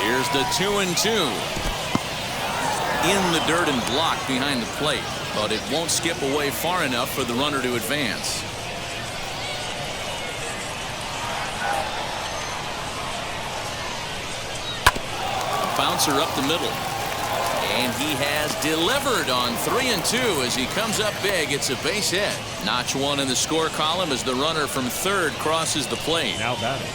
Here's the 2-2. In the dirt and blocked behind the plate, but it won't skip away far enough for the runner to advance. Bouncer up the middle, and he has delivered on 3-2 as he comes up big. It's a base hit. Notch 1 in the score column as the runner from third crosses the plate. Now batting.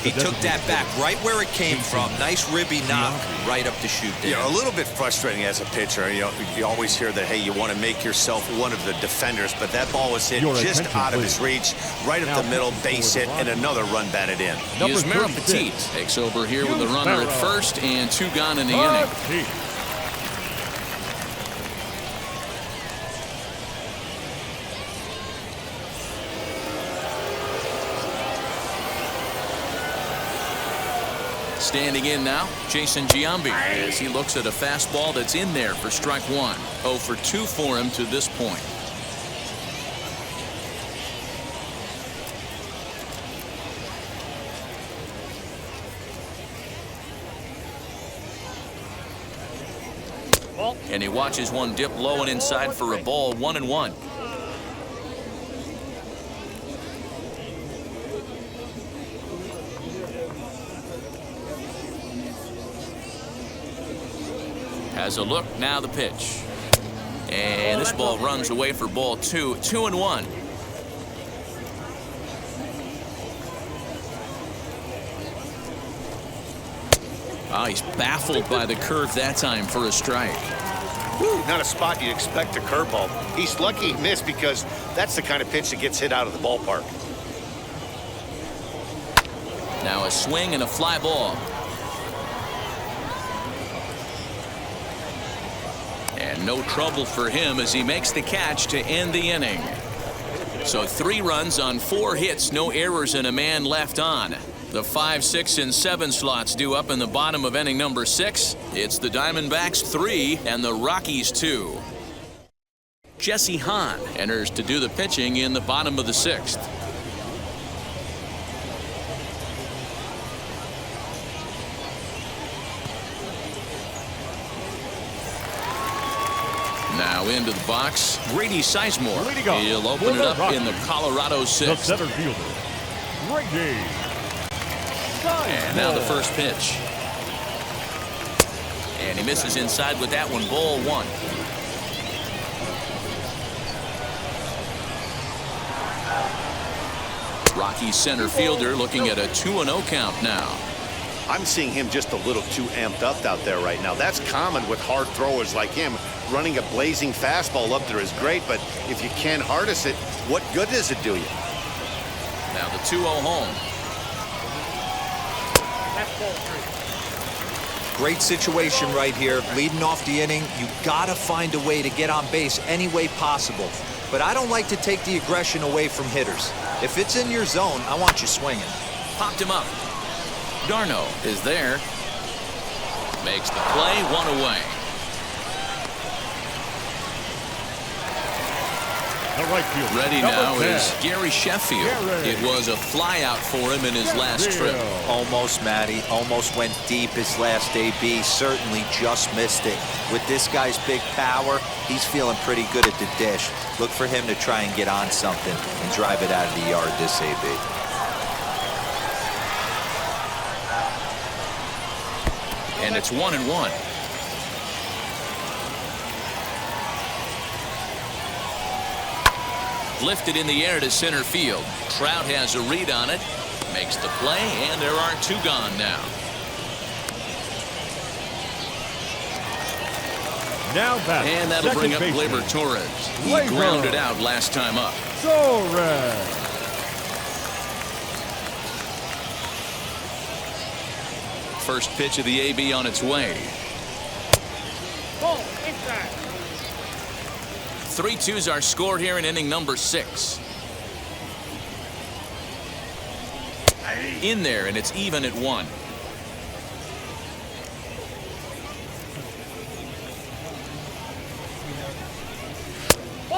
He took that back right where it came from. Nice ribby knock right up the chute there. You know, a little bit frustrating as a pitcher. You know, you always hear that, hey, you want to make yourself one of the defenders, but that ball was hit just out of his reach, right up the middle, base hit, and another run batted in. Yasmir Petit takes over here with the runner at first and 2 gone in the inning. Standing in now, Jason Giambi, as he looks at a fastball that's in there for strike 1. 0 for 2 for him to this point. And he watches one dip low and inside for a ball. 1-1. Has a look, now the pitch. And this ball runs away for ball 2. 2-1. Oh, he's baffled by the curve that time for a strike. Whew, not a spot you'd expect a curveball. He's lucky he missed because that's the kind of pitch that gets hit out of the ballpark. Now a swing and a fly ball. And no trouble for him as he makes the catch to end the inning. So 3 runs on 4 hits, no errors, and a man left on. The 5, 6, and 7 slots due up in the bottom of inning number 6. It's the Diamondbacks 3 and the Rockies 2. Jesse Hahn enters to do the pitching in the bottom of the 6th. Now into the box, Grady Sizemore. He'll open it up in the Colorado 6th. The center fielder, Grady. And now the first pitch. And he misses inside with that one. Ball one. Rocky's center fielder looking at a 2-0 count now. I'm seeing him just a little too amped up out there right now. That's common with hard throwers like him. Running a blazing fastball up there is great, but if you can't harness it, what good does it do you? Now the 2-0 home. That's ball three. Great situation right here. Leading off the inning, you gotta find a way to get on base any way possible. But I don't like to take the aggression away from hitters. If it's in your zone, I want you swinging. Popped him up. Darno is there. Makes the play, one away. The right field. Ready Number now 10. is Gary Sheffield. Gary. It was a flyout for him in his last trip. Almost, Matty. Almost went deep his last AB. Certainly just missed it. With this guy's big power, he's feeling pretty good at the dish. Look for him to try and get on something and drive it out of the yard this AB. And it's 1-1. Lifted in the air to center field. Trout has a read on it. Makes the play, and there are two gone now. Now back. And that'll bring up Gleyber Torres. He grounded out last time up. Torres. First pitch of the AB on its way. Ball inside. 3-2's our score here in inning number 6. In there, and it's even at 1.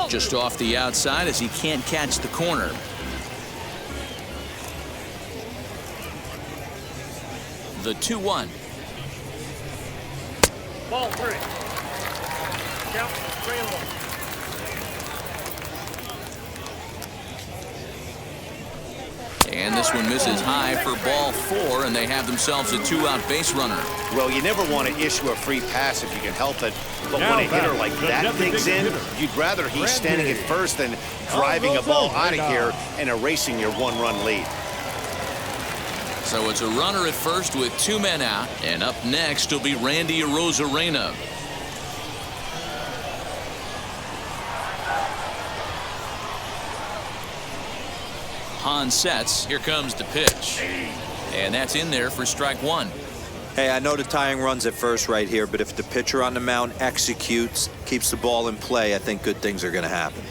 Just off the outside as he can't catch the corner. The 2-1. Ball three. Count 3-1. And this one misses high for ball 4, and they have themselves a 2-out base runner. Well, you never want to issue a free pass if you can help it. But Now when a hitter back, like the that never digs big in, hitter. you'd rather he's Randy. standing at first than driving a ball out of here and erasing your one-run lead. So it's a runner at first with 2 men out, and up next will be Randy Arozarena. Hahn sets. Here comes the pitch. And that's in there for strike 1. Hey, I know the tying run's at first right here, but if the pitcher on the mound executes, keeps the ball in play, I think good things are going to happen.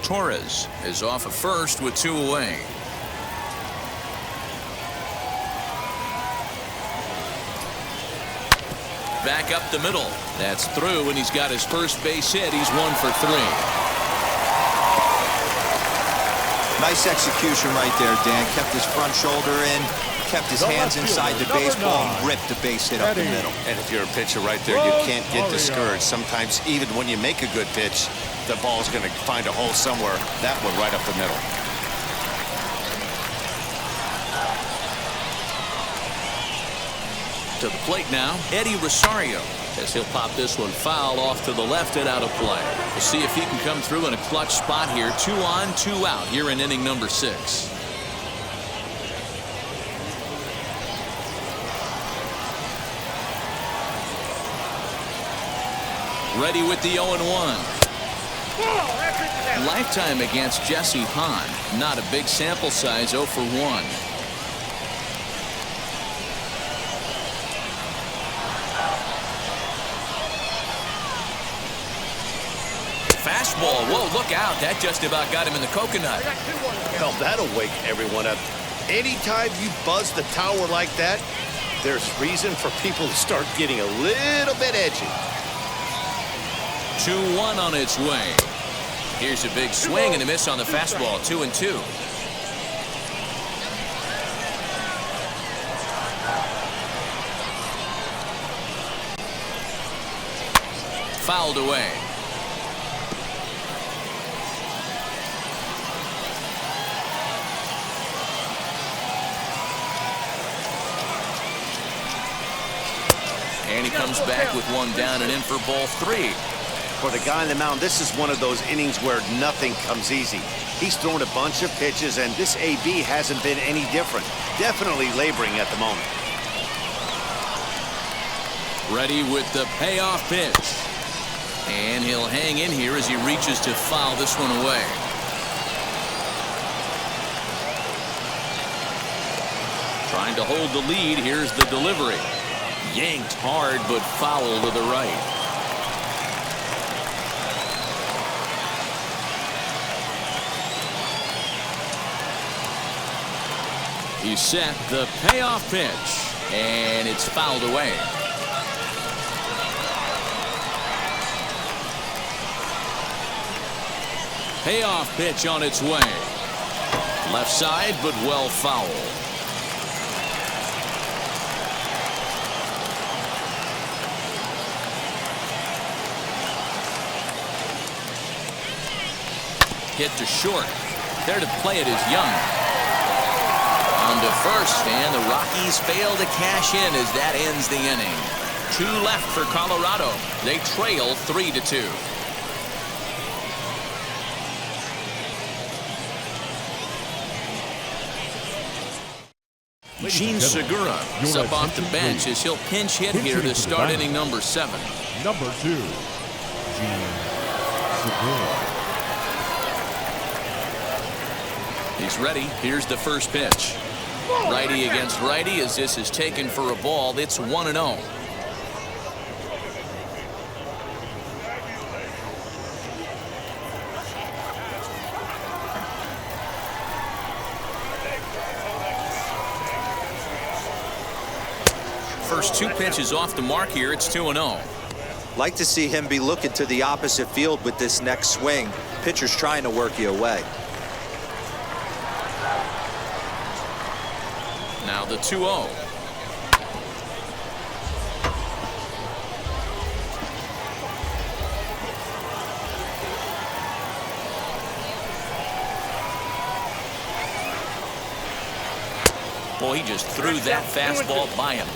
Torres is off at first with 2 away. Back up the middle. That's through, and he's got his first base hit. He's 1 for 3. Nice execution right there, Dan. Kept his front shoulder in, kept his hands inside the baseball, and ripped the base hit up the middle. And if you're a pitcher right there, you can't get discouraged. Sometimes even when you make a good pitch, the ball's going to find a hole somewhere. That one right up the middle. To the plate now, Eddie Rosario, as he'll pop this one foul off to the left and out of play. We'll see if he can come through in a clutch spot here. 2 on, 2 out here in inning number 6. Ready with the 0-1. Lifetime against Jesse Hahn. Not a big sample size, 0 for 1. Fastball. Whoa, look out. That just about got him in the coconut. Well, that'll wake everyone up. Anytime you buzz the tower like that, there's reason for people to start getting a little bit edgy. 2-1 on its way. Here's a big swing and a miss on the fastball. 2-2. Fouled away. And he comes back with one down and in for ball 3. For the guy on the mound, this is one of those innings where nothing comes easy. He's thrown a bunch of pitches, and this AB hasn't been any different. Definitely laboring at the moment. Ready with the payoff pitch. And he'll hang in here as he reaches to foul this one away. Trying to hold the lead. Here's the delivery. Yanked hard, but foul to the right. He's set the payoff pitch, and it's fouled away. Payoff pitch on its way. Left side, but well fouled. Hit to short. There to play it is Young. On to first, and the Rockies fail to cash in as that ends the inning. 2 left for Colorado. They trail 3-2. Gene Segura is up off the bench as he'll pinch hit here to start inning number 7. Number 2, Gene Segura. He's ready. Here's the first pitch. Righty against righty as this is taken for a ball. It's 1-0. First 2 pitches off the mark here. It's 2-0. Like to see him be looking to the opposite field with this next swing. Pitcher's trying to work you away. Now the 2-0. Boy, he just threw that fastball by him.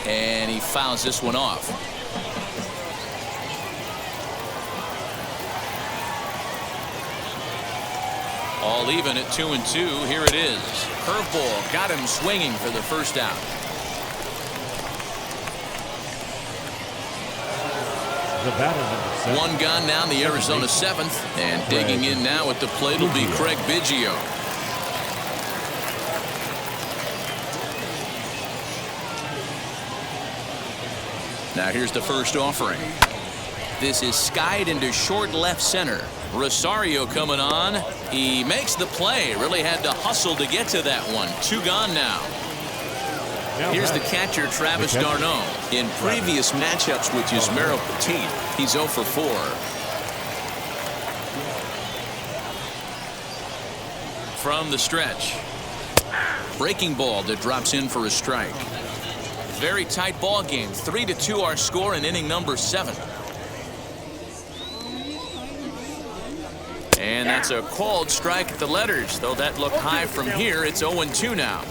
And he fouls this one off. All even at 2-2. Here it is. Curveball got him swinging for the first out. The batter, number 7. One gone now in the Arizona 7th. And digging in now at the plate will be Craig Biggio. Now here's the first offering. This is skied into short left center. Rosario coming on. He makes the play. Really had to hustle to get to that one. 2 gone now. Here's the catcher, Travis d'Arnaud. In previous matchups with Yusmeiro Petit, he's 0 for 4. From the stretch. Breaking ball that drops in for a strike. Very tight ball game. 3-2 our score in inning number 7. And that's a called strike at the letters. Though that looked high from here, it's 0-2 now.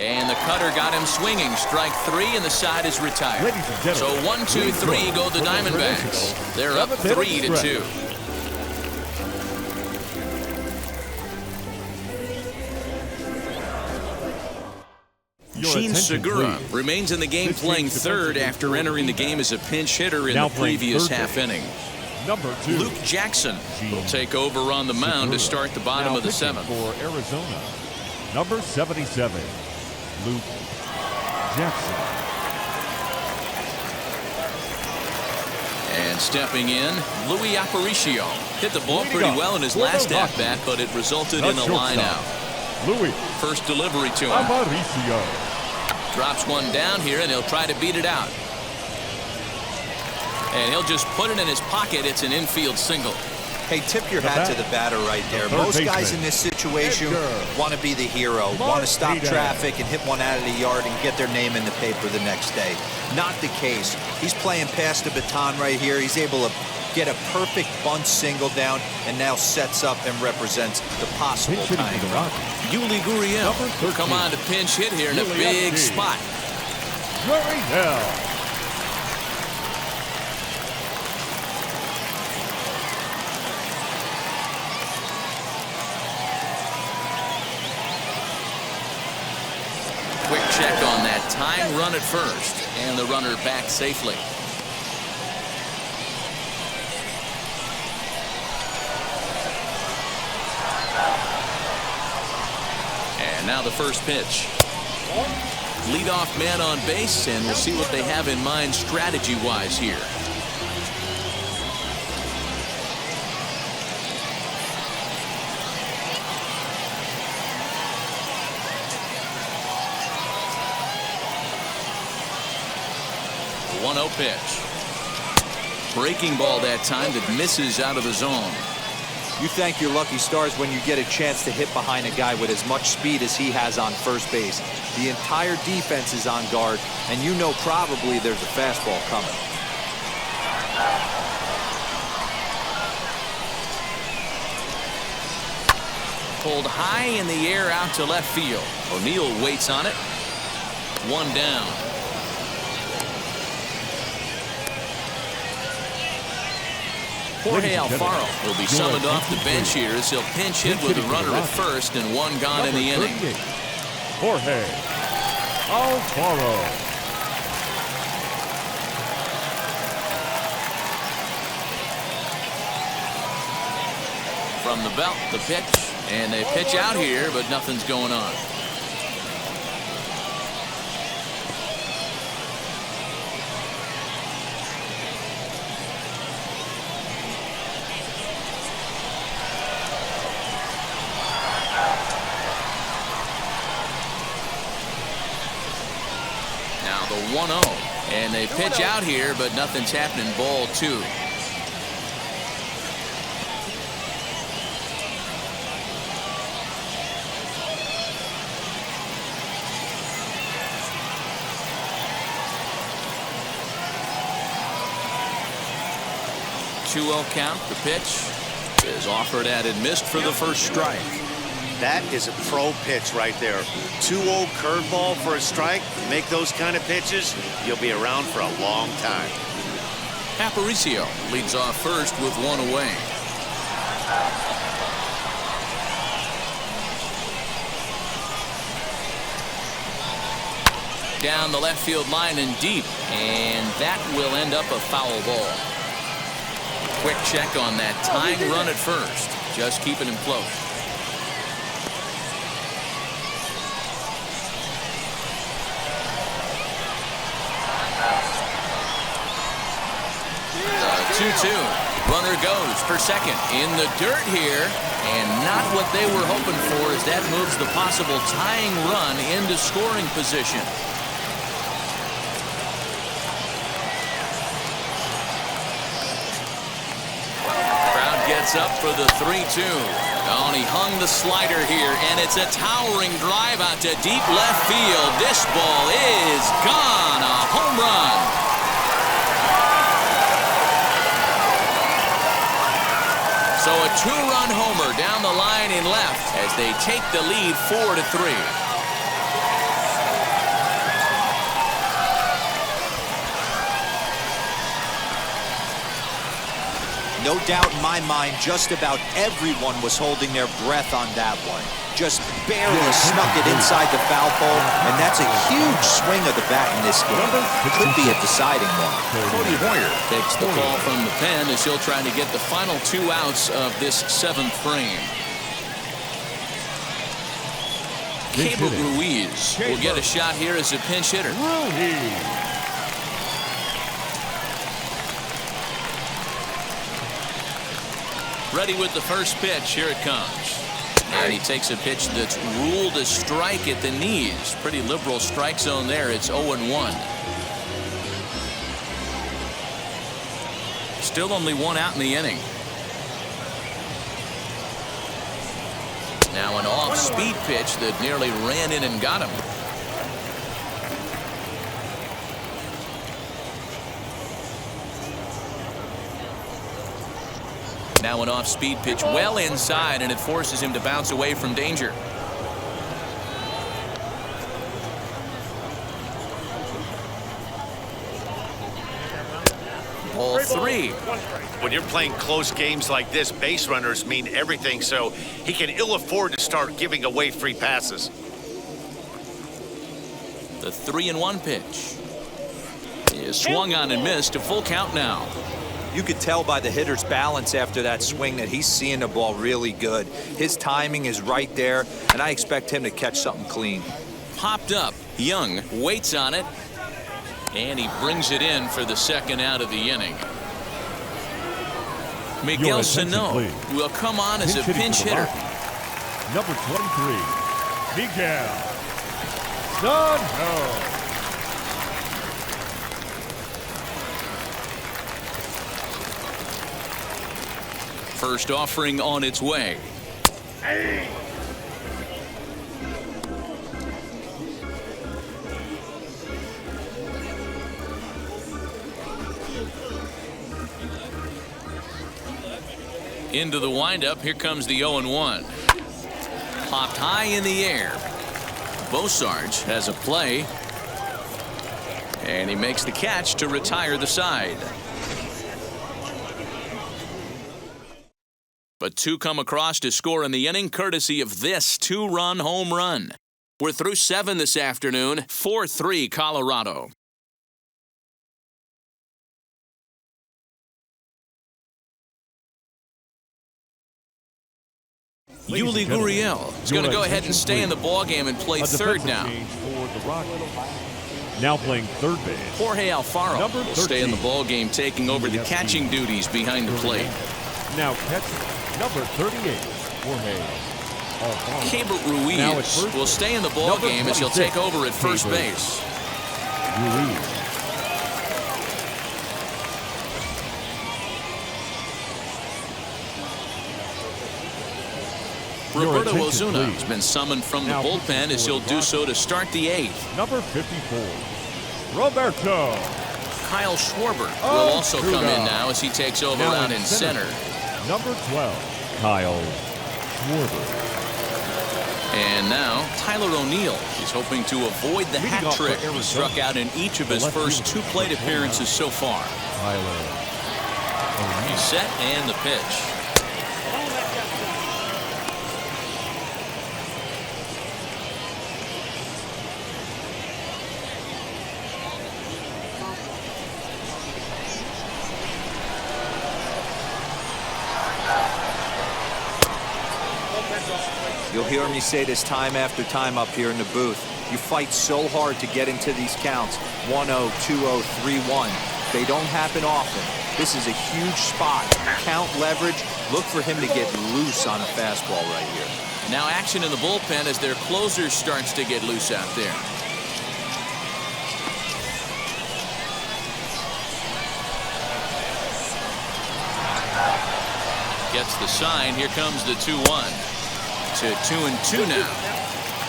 And the cutter got him swinging. Strike 3, and the side is retired. So 1, 2, 3 go the Diamondbacks. They're up 3-2. Gene Segura remains in the game playing third after entering the game as a pinch hitter in the previous half inning. Number 2. Luke Jackson will take over on the mound to start the bottom of the 7th. For Arizona, number 77, Luke Jackson. And stepping in, Louis Aparicio. Hit the ball pretty well in his last at-bat, but it resulted in a line out. Louis. First delivery to him. Aparicio. Drops one down here, and he'll try to beat it out. And he'll just put it in his pocket. It's an infield single. Hey, tip your hat to the batter right there. Most guys in this situation want to be the hero, want to stop traffic and hit one out of the yard and get their name in the paper the next day. Not the case. He's playing past the baton right here. He's able to get a perfect bunt single down, and now sets up and represents the possible Pinch hitting tying for the run. Rockies. Yuli Gurriel Number will come 13. on to pinch hit here in a Yuli big Gurriel. spot. Gurriel. Quick check on that tying run at first, and the runner back safely. And now the first pitch. Leadoff man on base, and we'll see what they have in mind strategy-wise here. The 1-0 pitch. Breaking ball that time that misses out of the zone. You thank your lucky stars when you get a chance to hit behind a guy with as much speed as he has on first base. The entire defense is on guard, and you know probably there's a fastball coming. Pulled high in the air out to left field. O'Neill waits on it. One down. Jorge Alfaro will be summoned off the bench here as he'll pinch hit with a runner at first and one gone in the inning. Jorge Alfaro. From the belt, the pitch, and they pitch out here, but nothing's going on. Now the 1-0, and they pitch out here, but nothing's happening. Ball 2. Count. The pitch is offered at and missed for the first strike. That is a pro pitch right there. 2-0 curveball for a strike. Make those kind of pitches, you'll be around for a long time. Aparicio leads off first with one away. Down the left field line and deep, and that will end up a foul ball. Quick check on that tying run at first, just keeping him close. The 2-2. Runner goes for second in the dirt here, and not what they were hoping for as that moves the possible tying run into scoring position. Up for the 3-2. Oh, and he hung the slider here, and it's a towering drive out to deep left field. This ball is gone. A home run. So a 2-run homer down the line in left as they take the lead 4-3. No doubt in my mind, just about everyone was holding their breath on that one. Just barely snuck it inside the foul pole, and that's a huge swing of the bat in this game. Could be a deciding one. Cody Hoyer takes the call from the pen as he'll try to get the final 2 outs of this 7th frame. Cable Ruiz will get a shot here as a pinch hitter. Ready with the first pitch. Here it comes. And he takes a pitch that's ruled a strike at the knees. Pretty liberal strike zone there. It's 0-1. Still only 1 out in the inning. Now an off-speed pitch that nearly ran in and got him. Now an off-speed pitch well inside, and it forces him to bounce away from danger. Ball 3. When you're playing close games like this, base runners mean everything, so he can ill afford to start giving away free passes. The 3-1 pitch is swung on and missed. A full count now. You could tell by the hitter's balance after that swing that he's seeing the ball really good. His timing is right there, and I expect him to catch something clean. Popped up. Young waits on it, and he brings it in for the second out of the inning. Miguel Sano will come on as a pinch hitter. Number 23, Miguel Sano. First offering on its way. Into the windup. Here comes the 0-1. Popped high in the air. Bosarge has a play, and he makes the catch to retire the side. But two come across to score in the inning, courtesy of this 2-run home run. We're through 7 this afternoon. 4-3 Colorado. Yuli Gurriel is going to go ahead and stay in the ballgame and play third now. Now playing third base. Jorge Alfaro will stay in the ballgame, taking over the catching duties behind the plate. Now catching number 38, Jorge Alfaro. Keibert Ruiz will stay in the ballgame as he'll take over at first base. Ruiz. Roberto Ozuna has been summoned from the bullpen as he'll do so to start the 8th. Number 54, Roberto. Kyle Schwarber will also come in now as he takes over out in center. Number 12, Kyle Schwarber. And now Tyler O'Neill is hoping to avoid the hat trick. He struck out in each of his first 2 plate appearances so far. He's set and the pitch. You'll hear me say this time after time up here in the booth. You fight so hard to get into these counts. 1-0, 2-0, 3-1. They don't happen often. This is a huge spot. Count leverage. Look for him to get loose on a fastball right here. Now action in the bullpen as their closer starts to get loose out there. Gets the sign. Here comes the 2-1. To 2-2 now.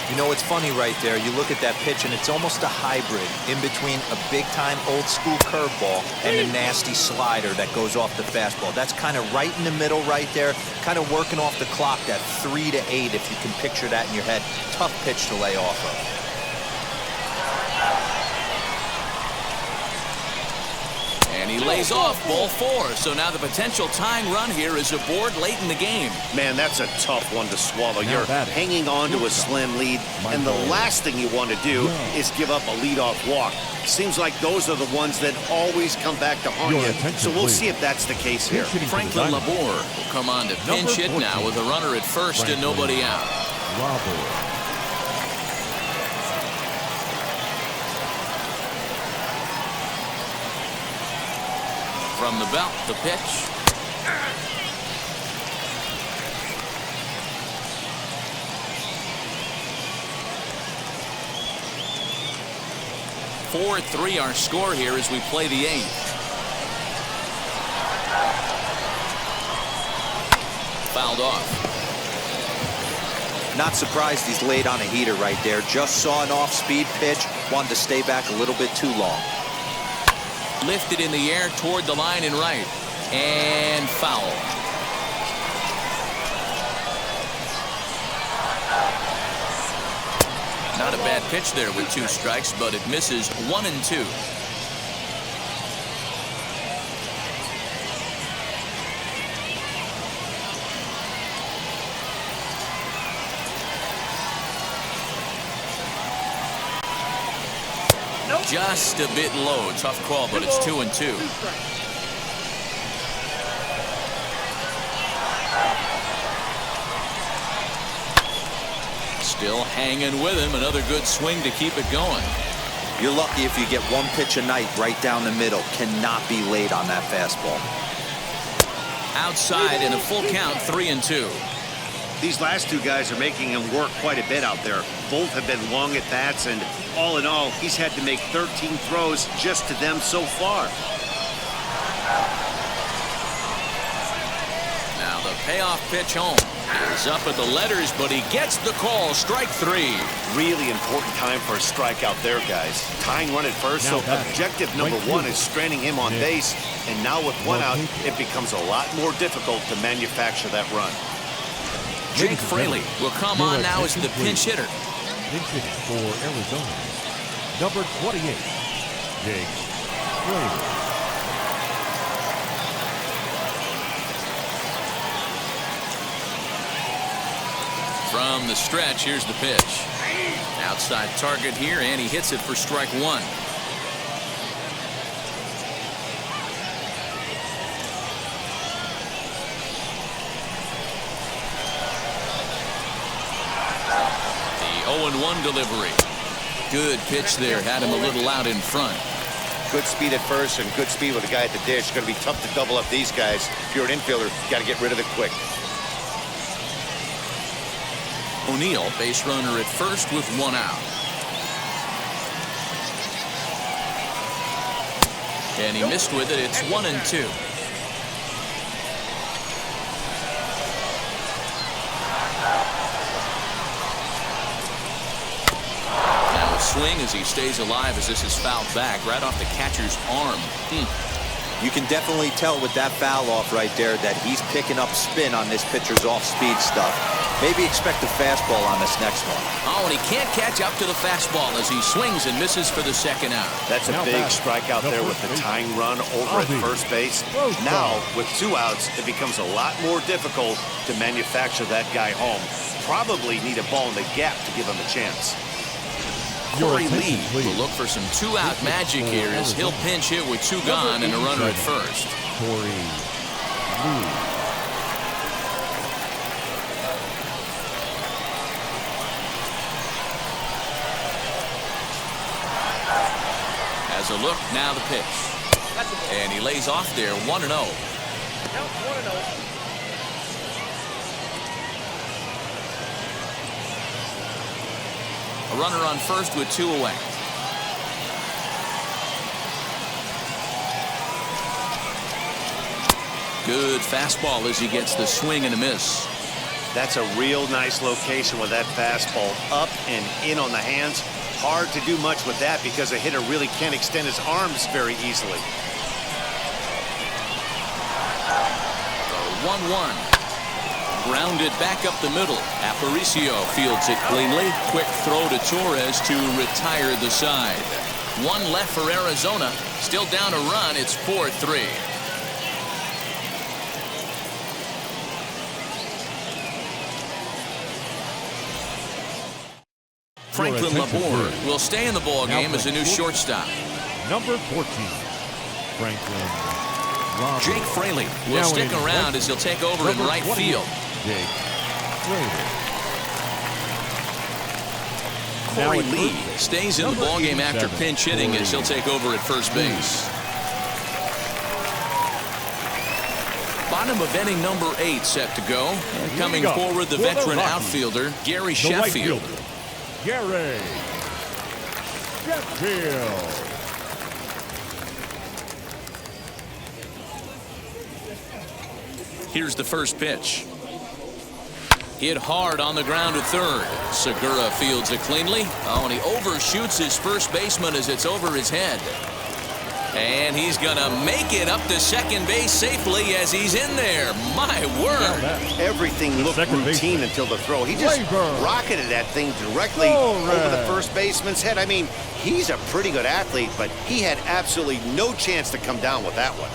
You know, it's funny right there. You look at that pitch, and it's almost a hybrid in between a big-time old-school curveball and a nasty slider that goes off the fastball. That's kind of right in the middle right there, kind of working off the clock, that 3 to 8, if you can picture that in your head. Tough pitch to lay off of. And he lays off ball 4. So now the potential tying run here is aboard late in the game. Man, that's a tough one to swallow. You're hanging on to a slim lead, and the last thing you want to do is give up a leadoff walk. Seems like those are the ones that always come back to haunt you. So we'll see if that's the case here. Franklin Labor will come on to pinch hit now with a runner at first and nobody out. From the belt, the pitch. (4-3) our score here as we play the 8th. Fouled off. Not surprised he's laid on a heater right there. Just saw an off-speed pitch. Wanted to stay back a little bit too long. Lifted in the air toward the line and right. And foul. Not a bad pitch there with 2 strikes, but it misses 1 and 2. Just a bit low. Tough call, but it's 2 and 2. Still hanging with him. Another good swing to keep it going. You're lucky if you get 1 pitch a night right down the middle. Cannot be late on that fastball. Outside in a full count, 3 and 2. These last 2 guys are making him work quite a bit out there. Both have been long at bats, and all in all, he's had to make 13 throws just to them so far. Now the payoff pitch home. He's up at the letters, but he gets the call. Strike 3. Really important time for a strikeout there, guys. Tying run at first, so objective number 1 is straining him on base. And now with 1 out, it becomes a lot more difficult to manufacture that run. Jake Fraley will come on now as the pinch hitter. Pinch hitting for Arizona, number 28, Jake Fraley. From the stretch, here's the pitch. Outside target here, and he hits it for strike 1. The 0-1 delivery. Good pitch there. Had him a little out in front. Good speed at first and good speed with the guy at the dish. It's going to be tough to double up these guys. If you're an infielder, you got to get rid of it quick. O'Neill, base runner at first with 1 out. And he missed with it. It's 1 and 2. Now a swing as he stays alive as this is fouled back right off the catcher's arm. You can definitely tell with that foul off right there that he's picking up spin on this pitcher's off-speed stuff. Maybe expect a fastball on this next one. Oh, and he can't catch up to the fastball as he swings and misses for the 2nd out. That's a big strikeout there with the tying run over at first base. Now, with 2 outs, it becomes a lot more difficult to manufacture that guy home. Probably need a ball in the gap to give him a chance. Corey Lee will look for some 2-out magic here as he'll pinch hit with 2 gone and a runner at first. Corey Lee. As a look, now the pitch. And he lays off there, 1-0. Count 1-0. A runner on first with 2 away. Good fastball as he gets the swing and a miss. That's a real nice location with that fastball up and in on the hands. Hard to do much with that because a hitter really can't extend his arms very easily. 1-1. Grounded back up the middle. Aparicio fields it cleanly. Quick throw to Torres to retire the side. 1 left for Arizona. Still down a run. It's 4-3. Franklin Laborde will stay in the ball game as a new shortstop. Number 14, Franklin Laborde. Jake Fraley will stick around as he'll take over in right field. Jake Fraley. Corey Lee stays in the ballgame after pinch hitting as he'll take over at first base. Bottom of inning number 8 set to go. And coming forward, the veteran outfielder, Gary Sheffield. Gary Sheffield. Here's the first pitch. Hit hard on the ground at third. Segura fields it cleanly. Oh, and he overshoots his first baseman as it's over his head. And he's going to make it up to second base safely as he's in there. My word. Everything looked routine until the throw. He just rocketed that thing directly over the first baseman's head. I mean, he's a pretty good athlete, but he had absolutely no chance to come down with that one.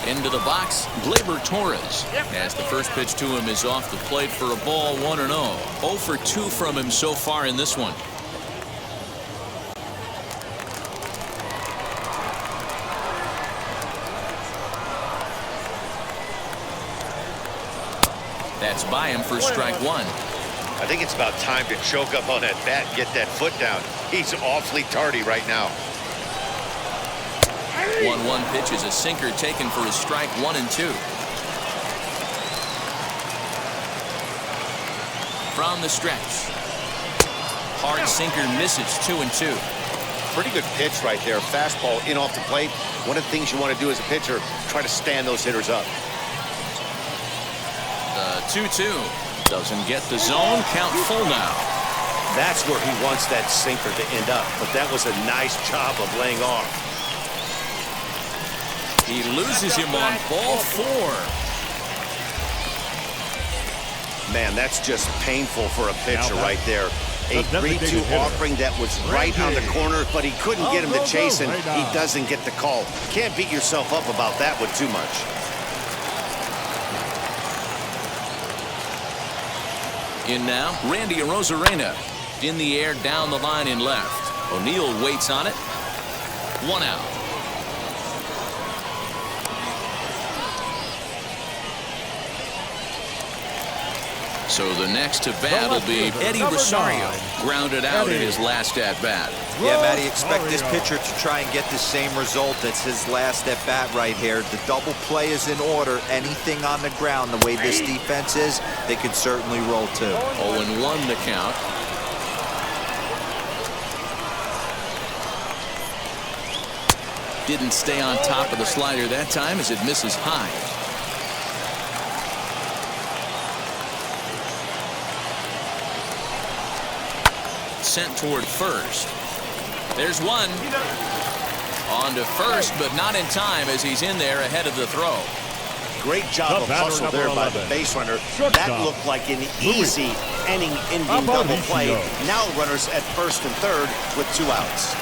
Into the box, Gleyber Torres. As the first pitch to him is off the plate for a ball, 1-0. 0 for 2 from him so far in this one. That's by him for strike 1. I think it's about time to choke up on that bat and get that foot down. He's awfully tardy right now. 1-1 pitch is a sinker taken for a strike 1 and 2. From the stretch. Hard sinker misses 2 and 2. Pretty good pitch right there. Fastball in off the plate. One of the things you want to do as a pitcher, try to stand those hitters up. The 2-2 doesn't get the zone. Count full now. That's where he wants that sinker to end up, but that was a nice job of laying off. He loses him on ball 4. Man, that's just painful for a pitcher right there. A 3-2 offering that was right on the corner, but he couldn't get him to chase, and he doesn't get the call. Can't beat yourself up about that one too much. In now, Randy Arozarena. In the air, down the line in left. O'Neill waits on it. 1 out. So the next to bat will be Eddie Rosario, grounded out in his last at-bat. Yeah, Matty, expect this pitcher to try and get the same result as his last at-bat right here. The double play is in order. Anything on the ground, the way this defense is, they could certainly roll too. 0-1 the count. Didn't stay on top of the slider that time as it misses high. Sent toward first. There's one. On to first, but not in time as he's in there ahead of the throw. Great job of hustle there by the base runner. That looked like an easy inning-ending double play. Now runners at first and third with 2 outs.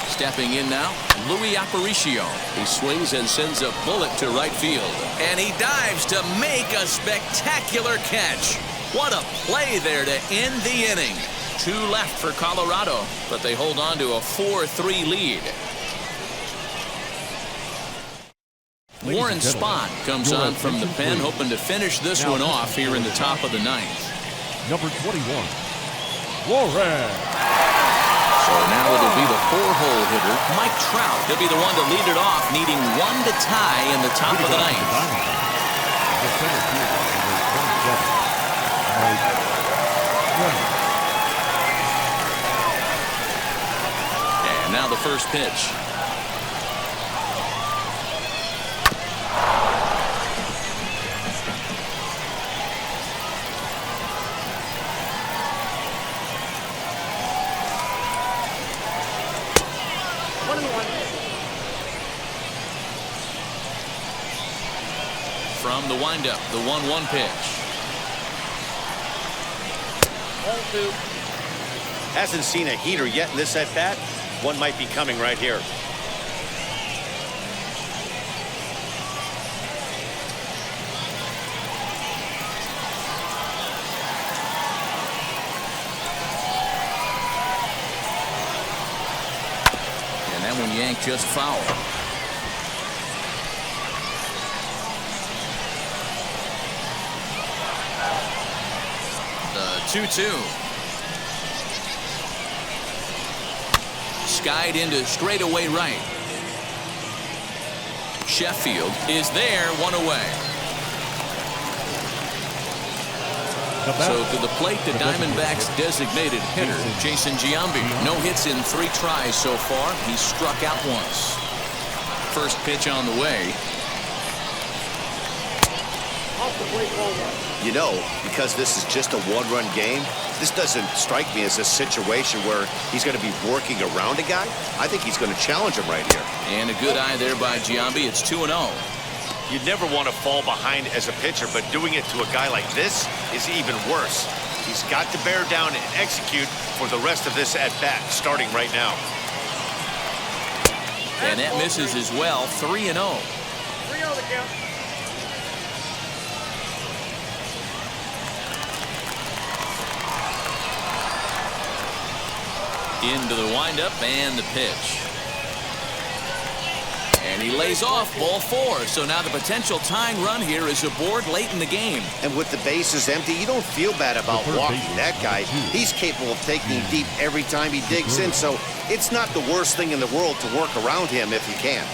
Stepping in now, Louis Aparicio. He swings and sends a bullet to right field. And he dives to make a spectacular catch. What a play there to end the inning. 2 left for Colorado, but they hold on to a 4-3 lead. Warren Spahn comes on from the pen, hoping to finish this one off here in the top of the 9th. Number 21, Warren. So now it'll be the 4-hole hitter, Mike Trout. He'll be the one to lead it off, needing 1 to tie in the top of the 9th. The center fielder, number 27, Mike Trout. And now the first pitch. From the windup, the 1-1 pitch. 0-2. Hasn't seen a heater yet in this at-bat. One might be coming right here. And that one yanked just foul. The 2-2. Skied into straightaway right. Sheffield is there, 1 away. So to the plate, the Diamondbacks designated hitter, Jason Giambi. No hits in 3 tries so far. He struck out once. First pitch on the way. Off the plate, ball one. You know, because this is just a one-run game, this doesn't strike me as a situation where he's going to be working around a guy. I think he's going to challenge him right here. And a good eye there by Giambi. It's 2-0. You'd never want to fall behind as a pitcher, but doing it to a guy like this is even worse. He's got to bear down and execute for the rest of this at-bat, starting right now. And that misses as well. 3-0. 3-0 the count. Into the windup and the pitch. And he lays off ball 4. So now the potential tying run here is aboard late in the game. And with the bases empty, you don't feel bad about walking that guy. He's capable of taking deep every time he digs in, so it's not the worst thing in the world to work around him if you can.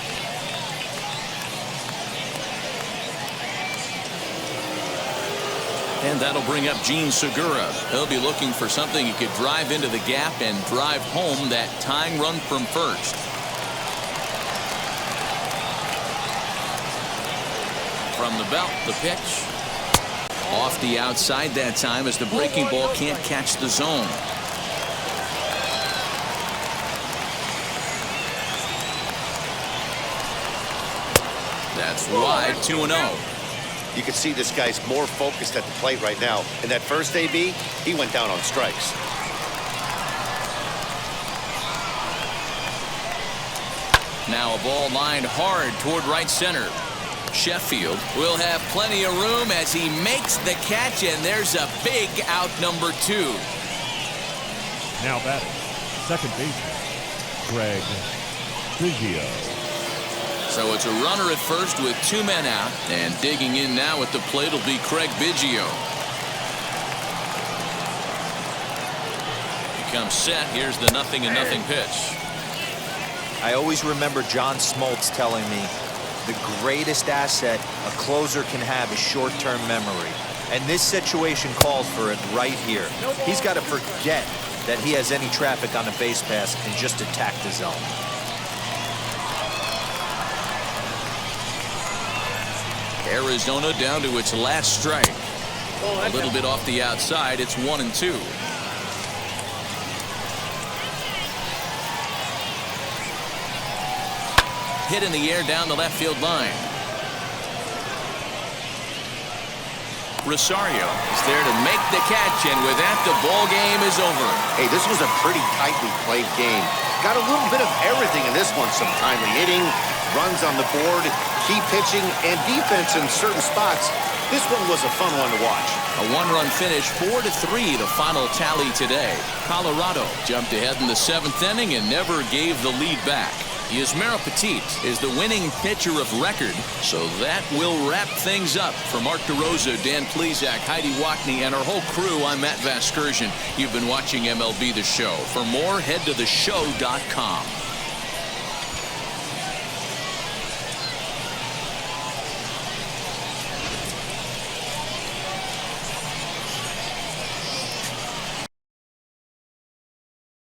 And that'll bring up Gene Segura. He'll be looking for something he could drive into the gap and drive home that tying run from first. From the belt, the pitch. Off the outside that time as the breaking ball can't catch the zone. That's wide, 2-0. You can see this guy's more focused at the plate right now. In that first AB, he went down on strikes. Now a ball lined hard toward right center. Sheffield will have plenty of room as he makes the catch, and there's a big out, number 2. Now batting, second baseman, Craig Biggio. So it's a runner at first with 2 men out, and digging in now at the plate will be Craig Biggio. He comes set. Here's the 0-0 pitch. I always remember John Smoltz telling me the greatest asset a closer can have is short-term memory. And this situation calls for it right here. He's got to forget that he has any traffic on the base pass and just attack the zone. Arizona down to its last strike. A little bit off the outside. It's 1-2. Hit in the air down the left field line. Rosario is there to make the catch, and with that, the ball game is over. Hey, this was a pretty tightly played game. Got a little bit of everything in this one. Some timely hitting, runs on the board, key pitching, and defense in certain spots. This one was a fun one to watch. A one-run finish, 4-3, the final tally today. Colorado jumped ahead in the 7th inning and never gave the lead back. Yusmeiro Petit is the winning pitcher of record, so that will wrap things up. For Mark DeRosa, Dan Plesac, Heidi Watney, and our whole crew, I'm Matt Vasgersian. You've been watching MLB The Show. For more, head to theshow.com.